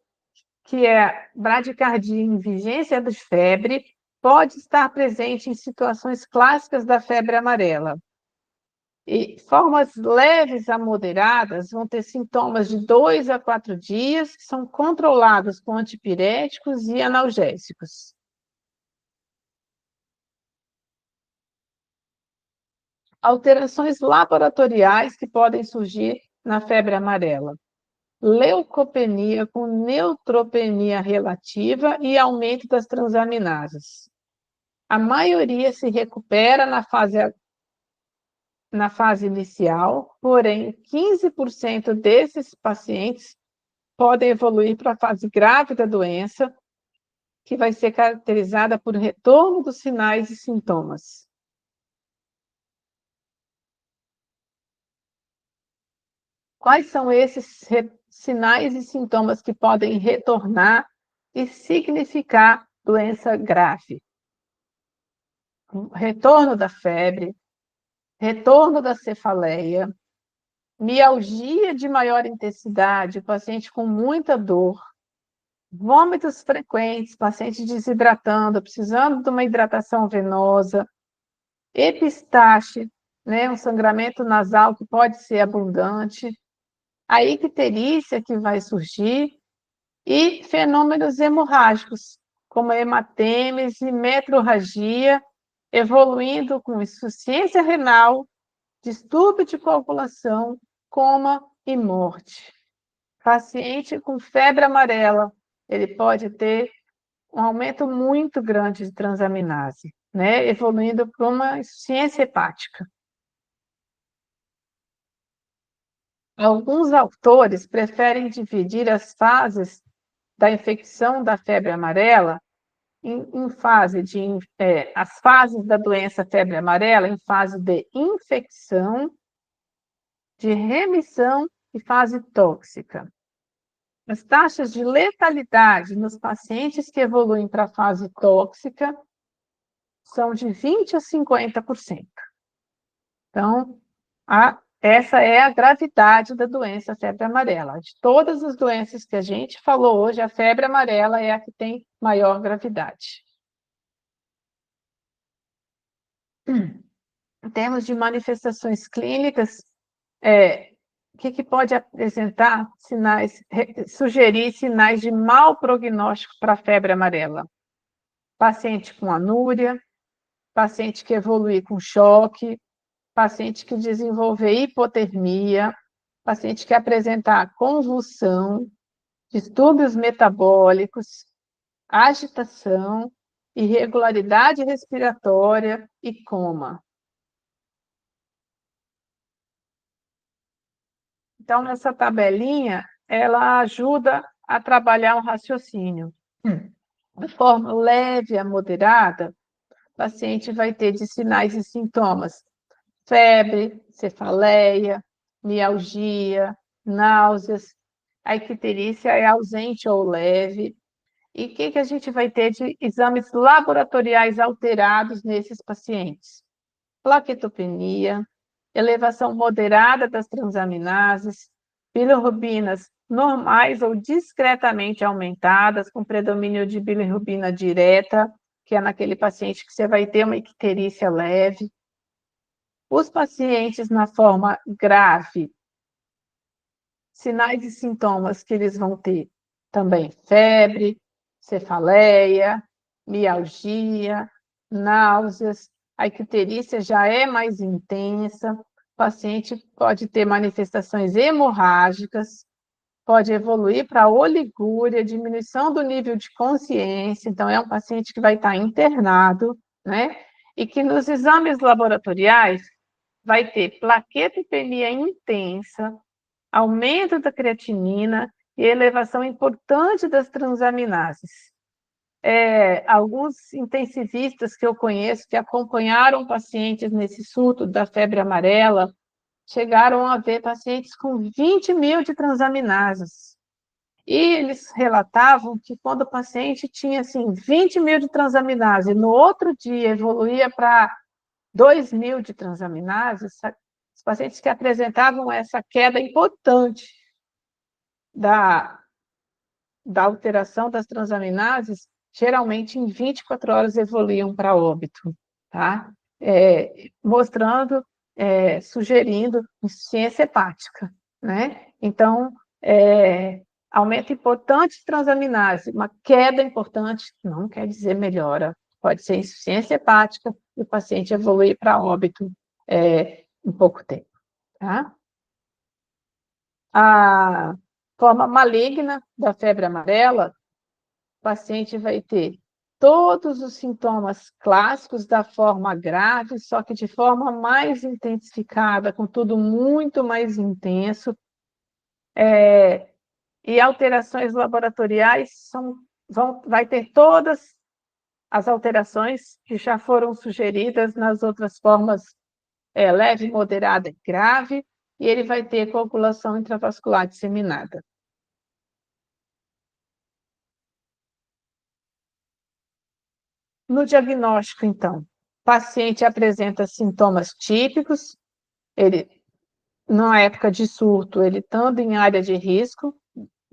que é bradicardia em vigência de febre, pode estar presente em situações clássicas da febre amarela. E formas leves a moderadas vão ter sintomas de 2 a 4 dias, que são controlados com antipiréticos e analgésicos. Alterações laboratoriais que podem surgir na febre amarela. Leucopenia com neutropenia relativa e aumento das transaminasas. A maioria se recupera na fase inicial, porém, 15% desses pacientes podem evoluir para a fase grave da doença, que vai ser caracterizada por retorno dos sinais e sintomas. Quais são esses sinais e sintomas que podem retornar e significar doença grave? Retorno da febre, retorno da cefaleia, mialgia de maior intensidade, paciente com muita dor, vômitos frequentes, paciente desidratando, precisando de uma hidratação venosa, epistaxe, né? Um sangramento nasal que pode ser abundante, a icterícia que vai surgir e fenômenos hemorrágicos, como hematêmese e metrorragia, evoluindo com insuficiência renal, distúrbio de coagulação, coma e morte. Paciente com febre amarela, ele pode ter um aumento muito grande de transaminase, né? Evoluindo para uma insuficiência hepática. Alguns autores preferem dividir as fases da infecção da febre amarela as fases da doença febre amarela em fase de infecção, de remissão e fase tóxica. As taxas de letalidade nos pacientes que evoluem para a fase tóxica são de 20% a 50%. Então, essa é a gravidade da doença febre amarela. De todas as doenças que a gente falou hoje, a febre amarela é a que tem maior gravidade. Em termos de manifestações clínicas, o que pode apresentar sinais, sugerir sinais de mau prognóstico para a febre amarela? Paciente com anúria, paciente que evolui com choque, paciente que desenvolver hipotermia, paciente que apresentar convulsão, distúrbios metabólicos, agitação, irregularidade respiratória e coma. Então, essa tabelinha, ela ajuda a trabalhar um raciocínio. De forma leve a moderada, o paciente vai ter de sinais e sintomas febre, cefaleia, mialgia, náuseas, a icterícia é ausente ou leve. E o que a gente vai ter de exames laboratoriais alterados nesses pacientes? Plaquetopenia, elevação moderada das transaminases, bilirrubinas normais ou discretamente aumentadas, com predomínio de bilirrubina direta, que é naquele paciente que você vai ter uma icterícia leve. Os pacientes na forma grave, sinais e sintomas que eles vão ter também febre, cefaleia, mialgia, náuseas, a icterícia já é mais intensa, o paciente pode ter manifestações hemorrágicas, pode evoluir para oligúria, diminuição do nível de consciência, então é um paciente que vai estar internado, né? E que nos exames laboratoriais vai ter plaquetopenia intensa, aumento da creatinina e elevação importante das transaminases. Alguns intensivistas que eu conheço que acompanharam pacientes nesse surto da febre amarela chegaram a ver pacientes com 20 mil de transaminases. E eles relatavam que quando o paciente tinha assim, 20 mil de transaminase, no outro dia evoluía para 2 mil de transaminases, os pacientes que apresentavam essa queda importante da alteração das transaminases, geralmente em 24 horas evoluíam para óbito, tá? Mostrando, sugerindo insuficiência hepática, né? Então, aumento importante de transaminase, uma queda importante, não quer dizer melhora, pode ser insuficiência hepática e o paciente evoluir para óbito em pouco tempo, tá? A forma maligna da febre amarela, o paciente vai ter todos os sintomas clássicos da forma grave, só que de forma mais intensificada, com tudo muito mais intenso, e alterações laboratoriais vai ter todas as alterações que já foram sugeridas nas outras formas leve, moderada e grave, e ele vai ter coagulação intravascular disseminada. No diagnóstico, então, o paciente apresenta sintomas típicos, ele, na época de surto, ele estando em área de risco,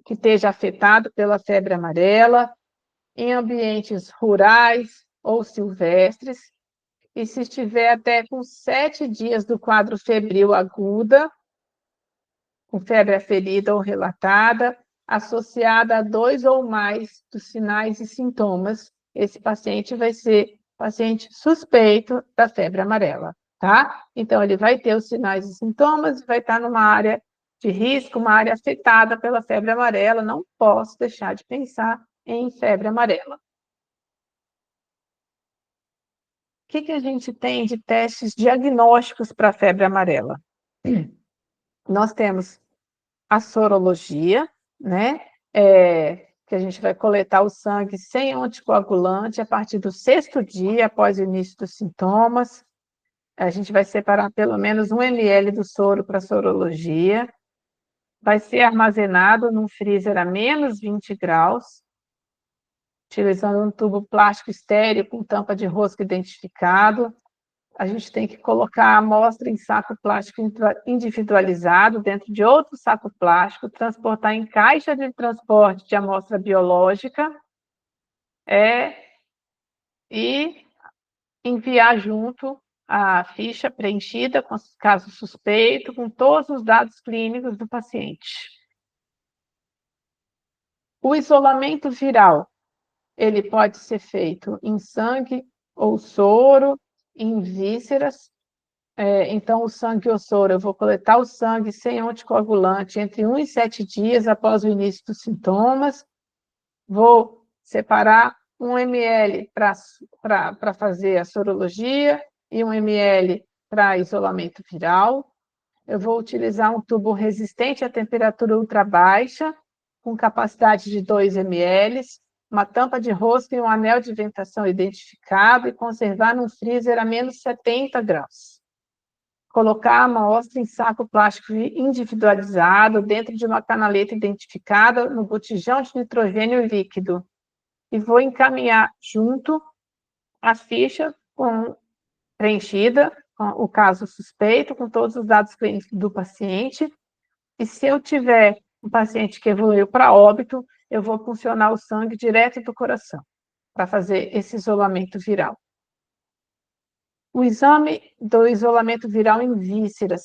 que esteja afetado pela febre amarela, em ambientes rurais ou silvestres, e se estiver até com 7 dias do quadro febril aguda, com febre aferida ou relatada, associada a 2 ou mais dos sinais e sintomas, esse paciente vai ser paciente suspeito da febre amarela, tá? Então, ele vai ter os sinais e sintomas e vai estar numa área de risco, uma área afetada pela febre amarela. Não posso deixar de pensar em febre amarela. O que a gente tem de testes diagnósticos para a febre amarela? Nós temos a sorologia, né? Que a gente vai coletar o sangue sem anticoagulante a partir do 6º dia após o início dos sintomas. A gente vai separar pelo menos 1 ml do soro para sorologia. Vai ser armazenado num freezer a menos 20 graus, utilizando um tubo plástico estéril com tampa de rosca identificado. A gente tem que colocar a amostra em saco plástico individualizado dentro de outro saco plástico, transportar em caixa de transporte de amostra biológica e enviar junto a ficha preenchida com caso suspeito, com todos os dados clínicos do paciente. O isolamento viral, ele pode ser feito em sangue ou soro, em vísceras. Então, o sangue ou soro, eu vou coletar o sangue sem anticoagulante entre 1 e 7 dias após o início dos sintomas. Vou separar 1 ml para fazer a sorologia e 1 ml para isolamento viral. Eu vou utilizar um tubo resistente à temperatura ultrabaixa, com capacidade de 2 ml, uma tampa de rosca e um anel de ventação identificado e conservar num freezer a menos 70 graus. Colocar a amostra em saco plástico individualizado dentro de uma canaleta identificada no botijão de nitrogênio líquido. E vou encaminhar junto a ficha preenchida, com o caso suspeito, com todos os dados clínicos do paciente. E se eu tiver um paciente que evoluiu para óbito, eu vou puncionar o sangue direto do coração, para fazer esse isolamento viral. O exame do isolamento viral em vísceras.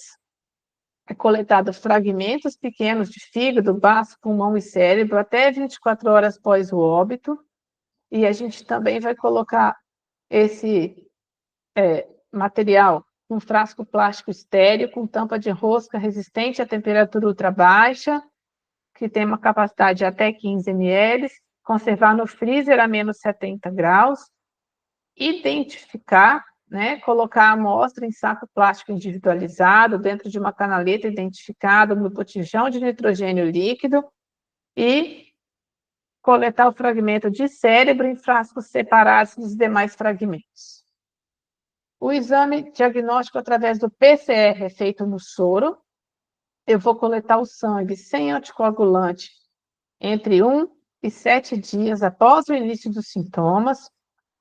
É coletado fragmentos pequenos de fígado, baço, pulmão e cérebro até 24 horas após o óbito. E a gente também vai colocar esse material num frasco plástico estéril com tampa de rosca resistente à temperatura ultrabaixa, que tem uma capacidade de até 15 ml, conservar no freezer a menos 70 graus, identificar, né, colocar a amostra em saco plástico individualizado dentro de uma canaleta identificada no botijão de nitrogênio líquido e coletar o fragmento de cérebro em frascos separados dos demais fragmentos. O exame diagnóstico através do PCR é feito no soro. Eu vou coletar o sangue sem anticoagulante entre 1 e 7 dias após o início dos sintomas.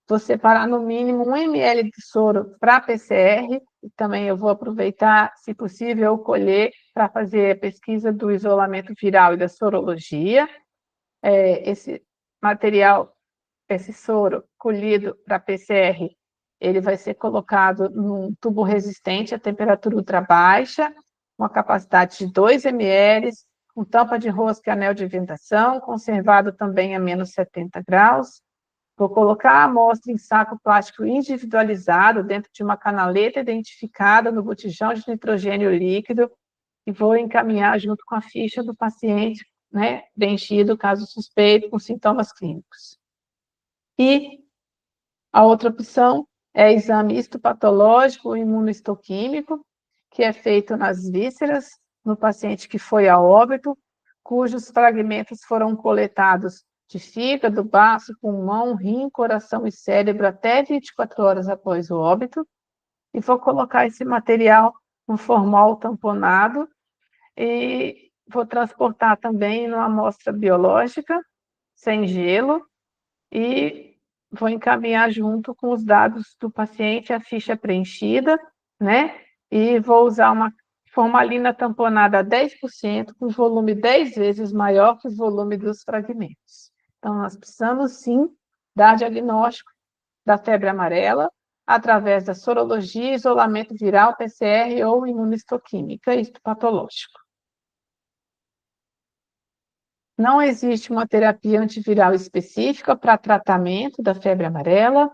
Vou separar no mínimo 1 ml de soro para PCR, e também eu vou aproveitar, se possível, colher para fazer a pesquisa do isolamento viral e da sorologia. Esse material, esse soro colhido para PCR, ele vai ser colocado num tubo resistente à temperatura ultrabaixa, com a capacidade de 2 ml, com tampa de rosca e anel de ventação, conservado também a menos 70 graus. Vou colocar a amostra em saco plástico individualizado dentro de uma canaleta identificada no botijão de nitrogênio líquido e vou encaminhar junto com a ficha do paciente, né, preenchido, caso suspeito, com sintomas clínicos. E a outra opção é exame histopatológico ou imunohistoquímico, que é feito nas vísceras, no paciente que foi a óbito, cujos fragmentos foram coletados de fígado, baço, pulmão, rim, coração e cérebro até 24 horas após o óbito, e vou colocar esse material no formol tamponado e vou transportar também numa amostra biológica, sem gelo, e vou encaminhar junto com os dados do paciente a ficha preenchida, né? E vou usar uma formalina tamponada a 10%, com volume 10 vezes maior que o volume dos fragmentos. Então, nós precisamos, sim, dar diagnóstico da febre amarela, através da sorologia, isolamento viral, PCR ou imunistoquímica histopatológico. Não existe uma terapia antiviral específica para tratamento da febre amarela.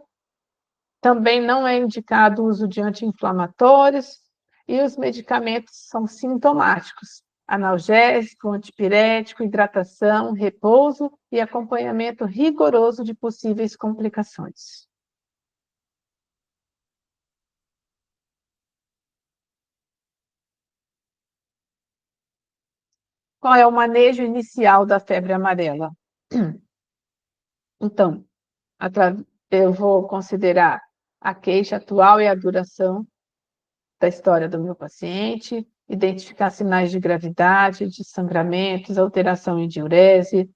Também não é indicado o uso de anti-inflamatórios e os medicamentos são sintomáticos: analgésico, antipirético, hidratação, repouso e acompanhamento rigoroso de possíveis complicações. Qual é o manejo inicial da febre amarela? Então, eu vou considerar a queixa atual e a duração da história do meu paciente, identificar sinais de gravidade, de sangramentos, alteração em diurese.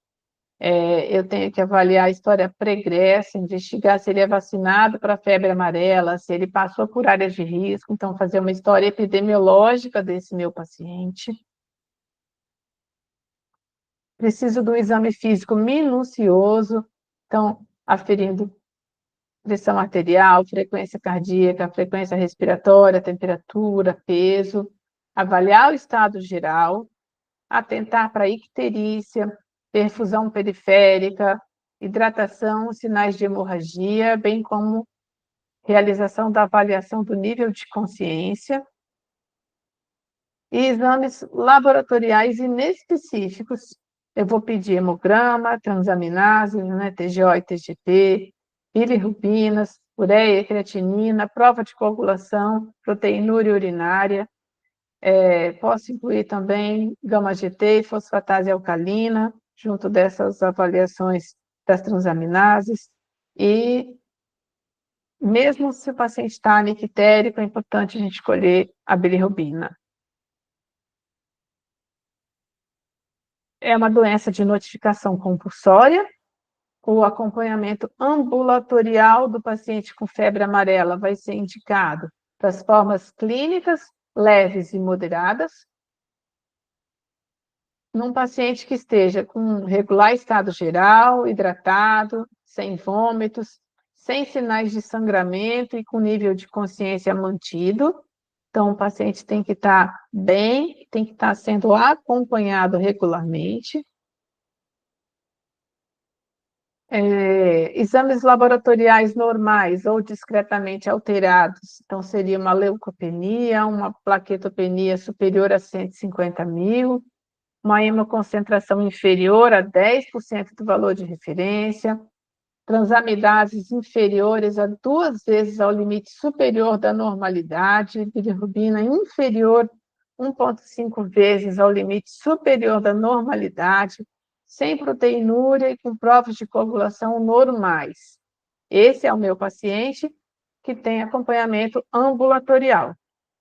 Eu tenho que avaliar a história pregressa, investigar se ele é vacinado para a febre amarela, se ele passou por áreas de risco, então fazer uma história epidemiológica desse meu paciente. Preciso de um exame físico minucioso, então aferindo pressão arterial, frequência cardíaca, frequência respiratória, temperatura, peso, avaliar o estado geral, atentar para icterícia, perfusão periférica, hidratação, sinais de hemorragia, bem como realização da avaliação do nível de consciência e exames laboratoriais inespecíficos. Eu vou pedir hemograma, transaminase, né, TGO e TGP, bilirrubinas, ureia, creatinina, prova de coagulação, proteinúria urinária. Posso incluir também gama-GT e fosfatase alcalina, junto dessas avaliações das transaminases. E, mesmo se o paciente está anictérico, é importante a gente escolher a bilirrubina. É uma doença de notificação compulsória. O acompanhamento ambulatorial do paciente com febre amarela vai ser indicado para as formas clínicas leves e moderadas. Num paciente que esteja com regular estado geral, hidratado, sem vômitos, sem sinais de sangramento e com nível de consciência mantido. Então, o paciente tem que estar bem, tem que estar sendo acompanhado regularmente. Exames laboratoriais normais ou discretamente alterados, então seria uma leucopenia, uma plaquetopenia superior a 150.000, uma hemoconcentração inferior a 10% do valor de referência, transamidases inferiores a 2 vezes ao limite superior da normalidade, bilirrubina inferior 1,5 vezes ao limite superior da normalidade, sem proteinúria e com provas de coagulação normais. Esse é o meu paciente que tem acompanhamento ambulatorial.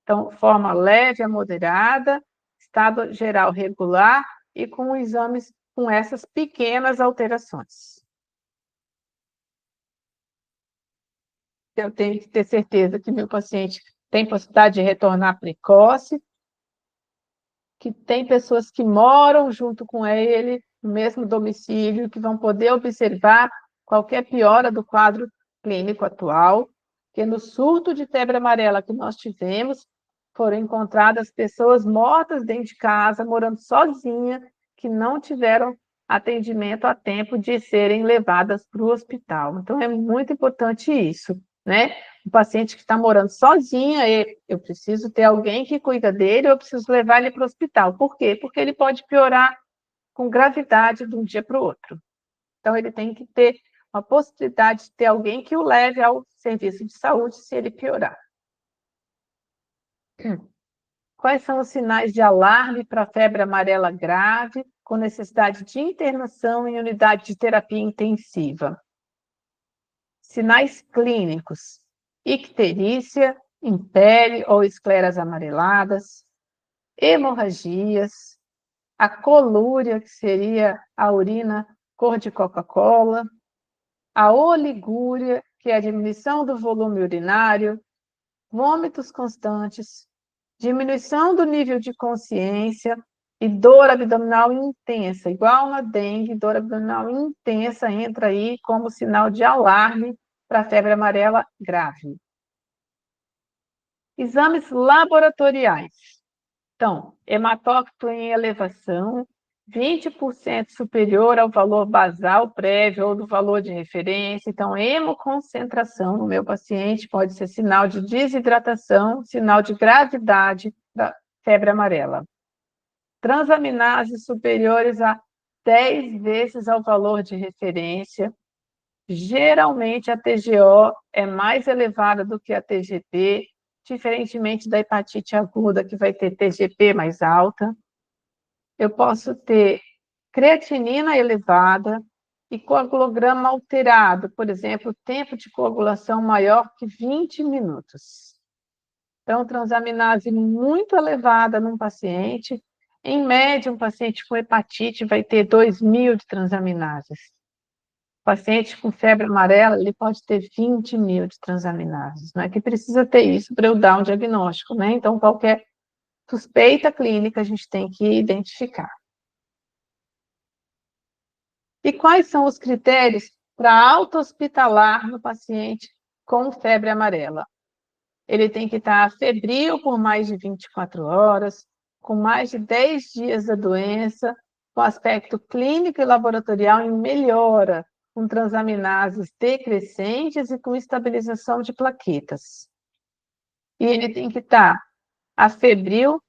Então, forma leve a moderada, estado geral regular e com exames com essas pequenas alterações. Eu tenho que ter certeza que meu paciente tem possibilidade de retornar precoce, que tem pessoas que moram junto com ele no mesmo domicílio, que vão poder observar qualquer piora do quadro clínico atual, que no surto de febre amarela que nós tivemos, foram encontradas pessoas mortas dentro de casa, morando sozinha, que não tiveram atendimento a tempo de serem levadas para o hospital. Então, é muito importante isso, né? O paciente que está morando sozinha, eu preciso ter alguém que cuida dele, eu preciso levar ele para o hospital. Por quê? Porque ele pode piorar com gravidade de um dia para o outro. Então, ele tem que ter uma possibilidade de ter alguém que o leve ao serviço de saúde se ele piorar. Quais são os sinais de alarme para febre amarela grave, com necessidade de internação em unidade de terapia intensiva? Sinais clínicos: icterícia em pele ou escleras amareladas, hemorragias, a colúria, que seria a urina cor de Coca-Cola, a oligúria, que é a diminuição do volume urinário, vômitos constantes, diminuição do nível de consciência e dor abdominal intensa, igual na dengue, dor abdominal intensa entra aí como sinal de alarme para febre amarela grave. Exames laboratoriais. Então, hematócrito em elevação, 20% superior ao valor basal prévio ou do valor de referência. Então, hemoconcentração no meu paciente pode ser sinal de desidratação, sinal de gravidade da febre amarela. Transaminases superiores a 10 vezes ao valor de referência. Geralmente, a TGO é mais elevada do que a TGP, diferentemente da hepatite aguda, que vai ter TGP mais alta. Eu posso ter creatinina elevada e coagulograma alterado, por exemplo, tempo de coagulação maior que 20 minutos. Então, transaminase muito elevada num paciente. Em média, um paciente com hepatite vai ter 2.000 de transaminases. Paciente com febre amarela, ele pode ter 20.000 de transaminases. Não é que precisa ter isso para eu dar um diagnóstico, né? Então, qualquer suspeita clínica a gente tem que identificar. E quais são os critérios para alta hospitalar no paciente com febre amarela? Ele tem que estar febril por mais de 24 horas, com mais de 10 dias da doença, com aspecto clínico e laboratorial em melhora, com transaminases decrescentes e com estabilização de plaquetas. E ele tem que estar afebril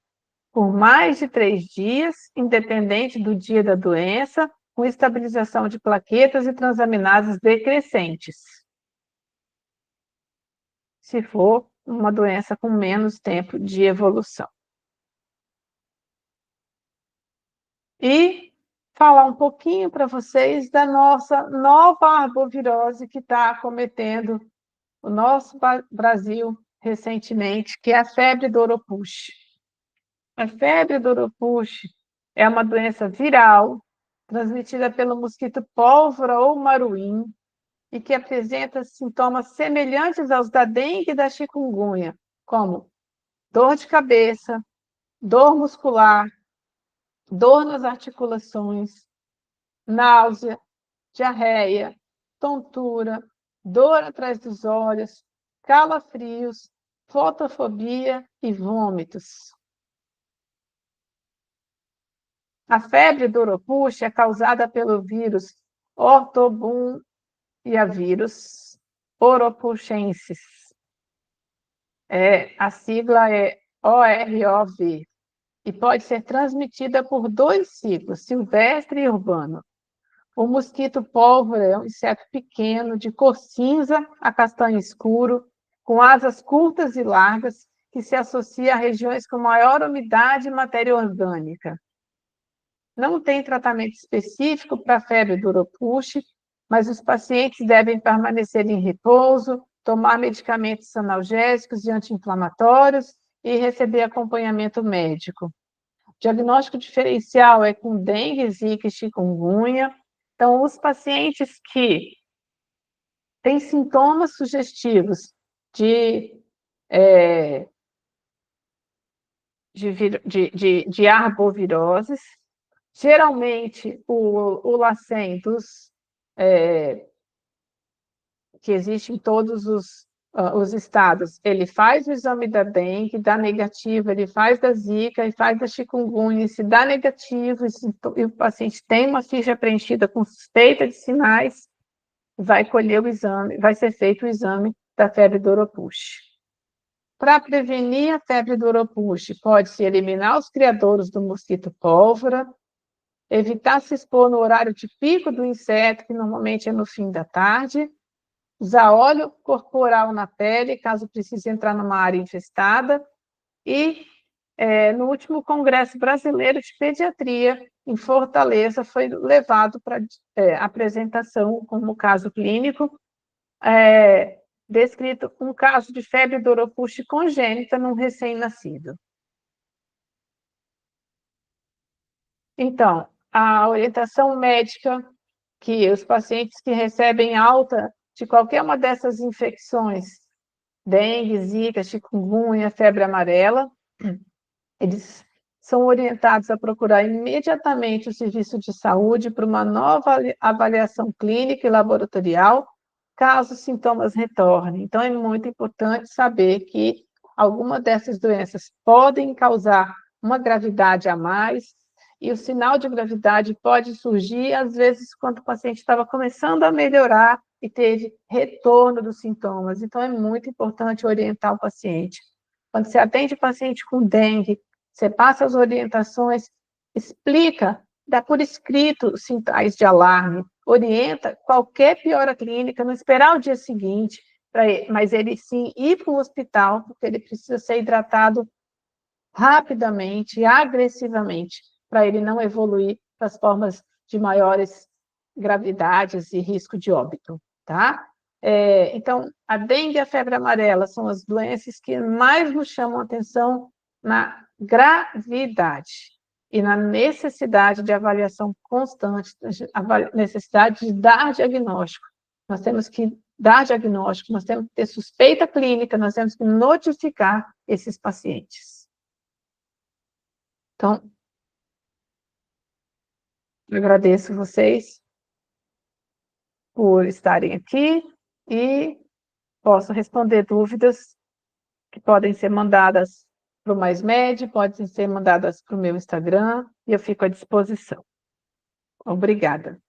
por mais de 3 dias, independente do dia da doença, com estabilização de plaquetas e transaminases decrescentes. Se for uma doença com menos tempo de evolução. E falar um pouquinho para vocês da nossa nova arbovirose que está acometendo o nosso Brasil recentemente, que é a febre do Oropouche. A febre do Oropouche é uma doença viral transmitida pelo mosquito pólvora ou maruim e que apresenta sintomas semelhantes aos da dengue e da chikungunya, como dor de cabeça, dor muscular, dor nas articulações, náusea, diarreia, tontura, dor atrás dos olhos, calafrios, fotofobia e vômitos. A febre do Oropouche é causada pelo vírus Ortobunvírus oropouchensis. A sigla é OROV e pode ser transmitida por 2 ciclos, silvestre e urbano. O mosquito pólvora é um inseto pequeno, de cor cinza a castanho escuro, com asas curtas e largas, que se associa a regiões com maior umidade e matéria orgânica. Não tem tratamento específico para a febre do Oropouche, mas os pacientes devem permanecer em repouso, tomar medicamentos analgésicos e anti-inflamatórios e receber acompanhamento médico. O diagnóstico diferencial é com dengue, zika e chikungunya. Então, os pacientes que têm sintomas sugestivos de arboviroses, geralmente o LACEN que existe em todos os estados, ele faz o exame da dengue, dá negativo, ele faz da zika e faz da chikungunya, se dá negativo e o paciente tem uma ficha preenchida com suspeita de sinais, vai colher o exame, vai ser feito o exame da febre do Oropouche. Para prevenir a febre do Oropouche, pode-se eliminar os criadouros do mosquito pólvora, evitar se expor no horário de pico do inseto, que normalmente é no fim da tarde, usar óleo corporal na pele, caso precise entrar numa área infestada, e no último Congresso Brasileiro de Pediatria, em Fortaleza, foi levado para apresentação como caso clínico, descrito um caso de febre do Oropouche congênita num recém-nascido. Então, a orientação médica que os pacientes que recebem alta de qualquer uma dessas infecções, dengue, zika, chikungunya, febre amarela, eles são orientados a procurar imediatamente o serviço de saúde para uma nova avaliação clínica e laboratorial, caso os sintomas retornem. Então, é muito importante saber que alguma dessas doenças podem causar uma gravidade a mais, e o sinal de gravidade pode surgir, às vezes, quando o paciente estava começando a melhorar e teve retorno dos sintomas. Então, é muito importante orientar o paciente. Quando você atende o paciente com dengue, você passa as orientações, explica, dá por escrito os sinais de alarme, orienta qualquer piora clínica, não esperar o dia seguinte, mas ele sim ir para o hospital, porque ele precisa ser hidratado rapidamente, agressivamente, para ele não evoluir para as formas de maiores gravidades e risco de óbito, tá? Então, a dengue e a febre amarela são as doenças que mais nos chamam a atenção na gravidade e na necessidade de avaliação constante, a necessidade de dar diagnóstico. Nós temos que dar diagnóstico, nós temos que ter suspeita clínica, nós temos que notificar esses pacientes. Então, eu agradeço vocês por estarem aqui e posso responder dúvidas que podem ser mandadas para o MaisMed, podem ser mandadas para o meu Instagram, e eu fico à disposição. Obrigada.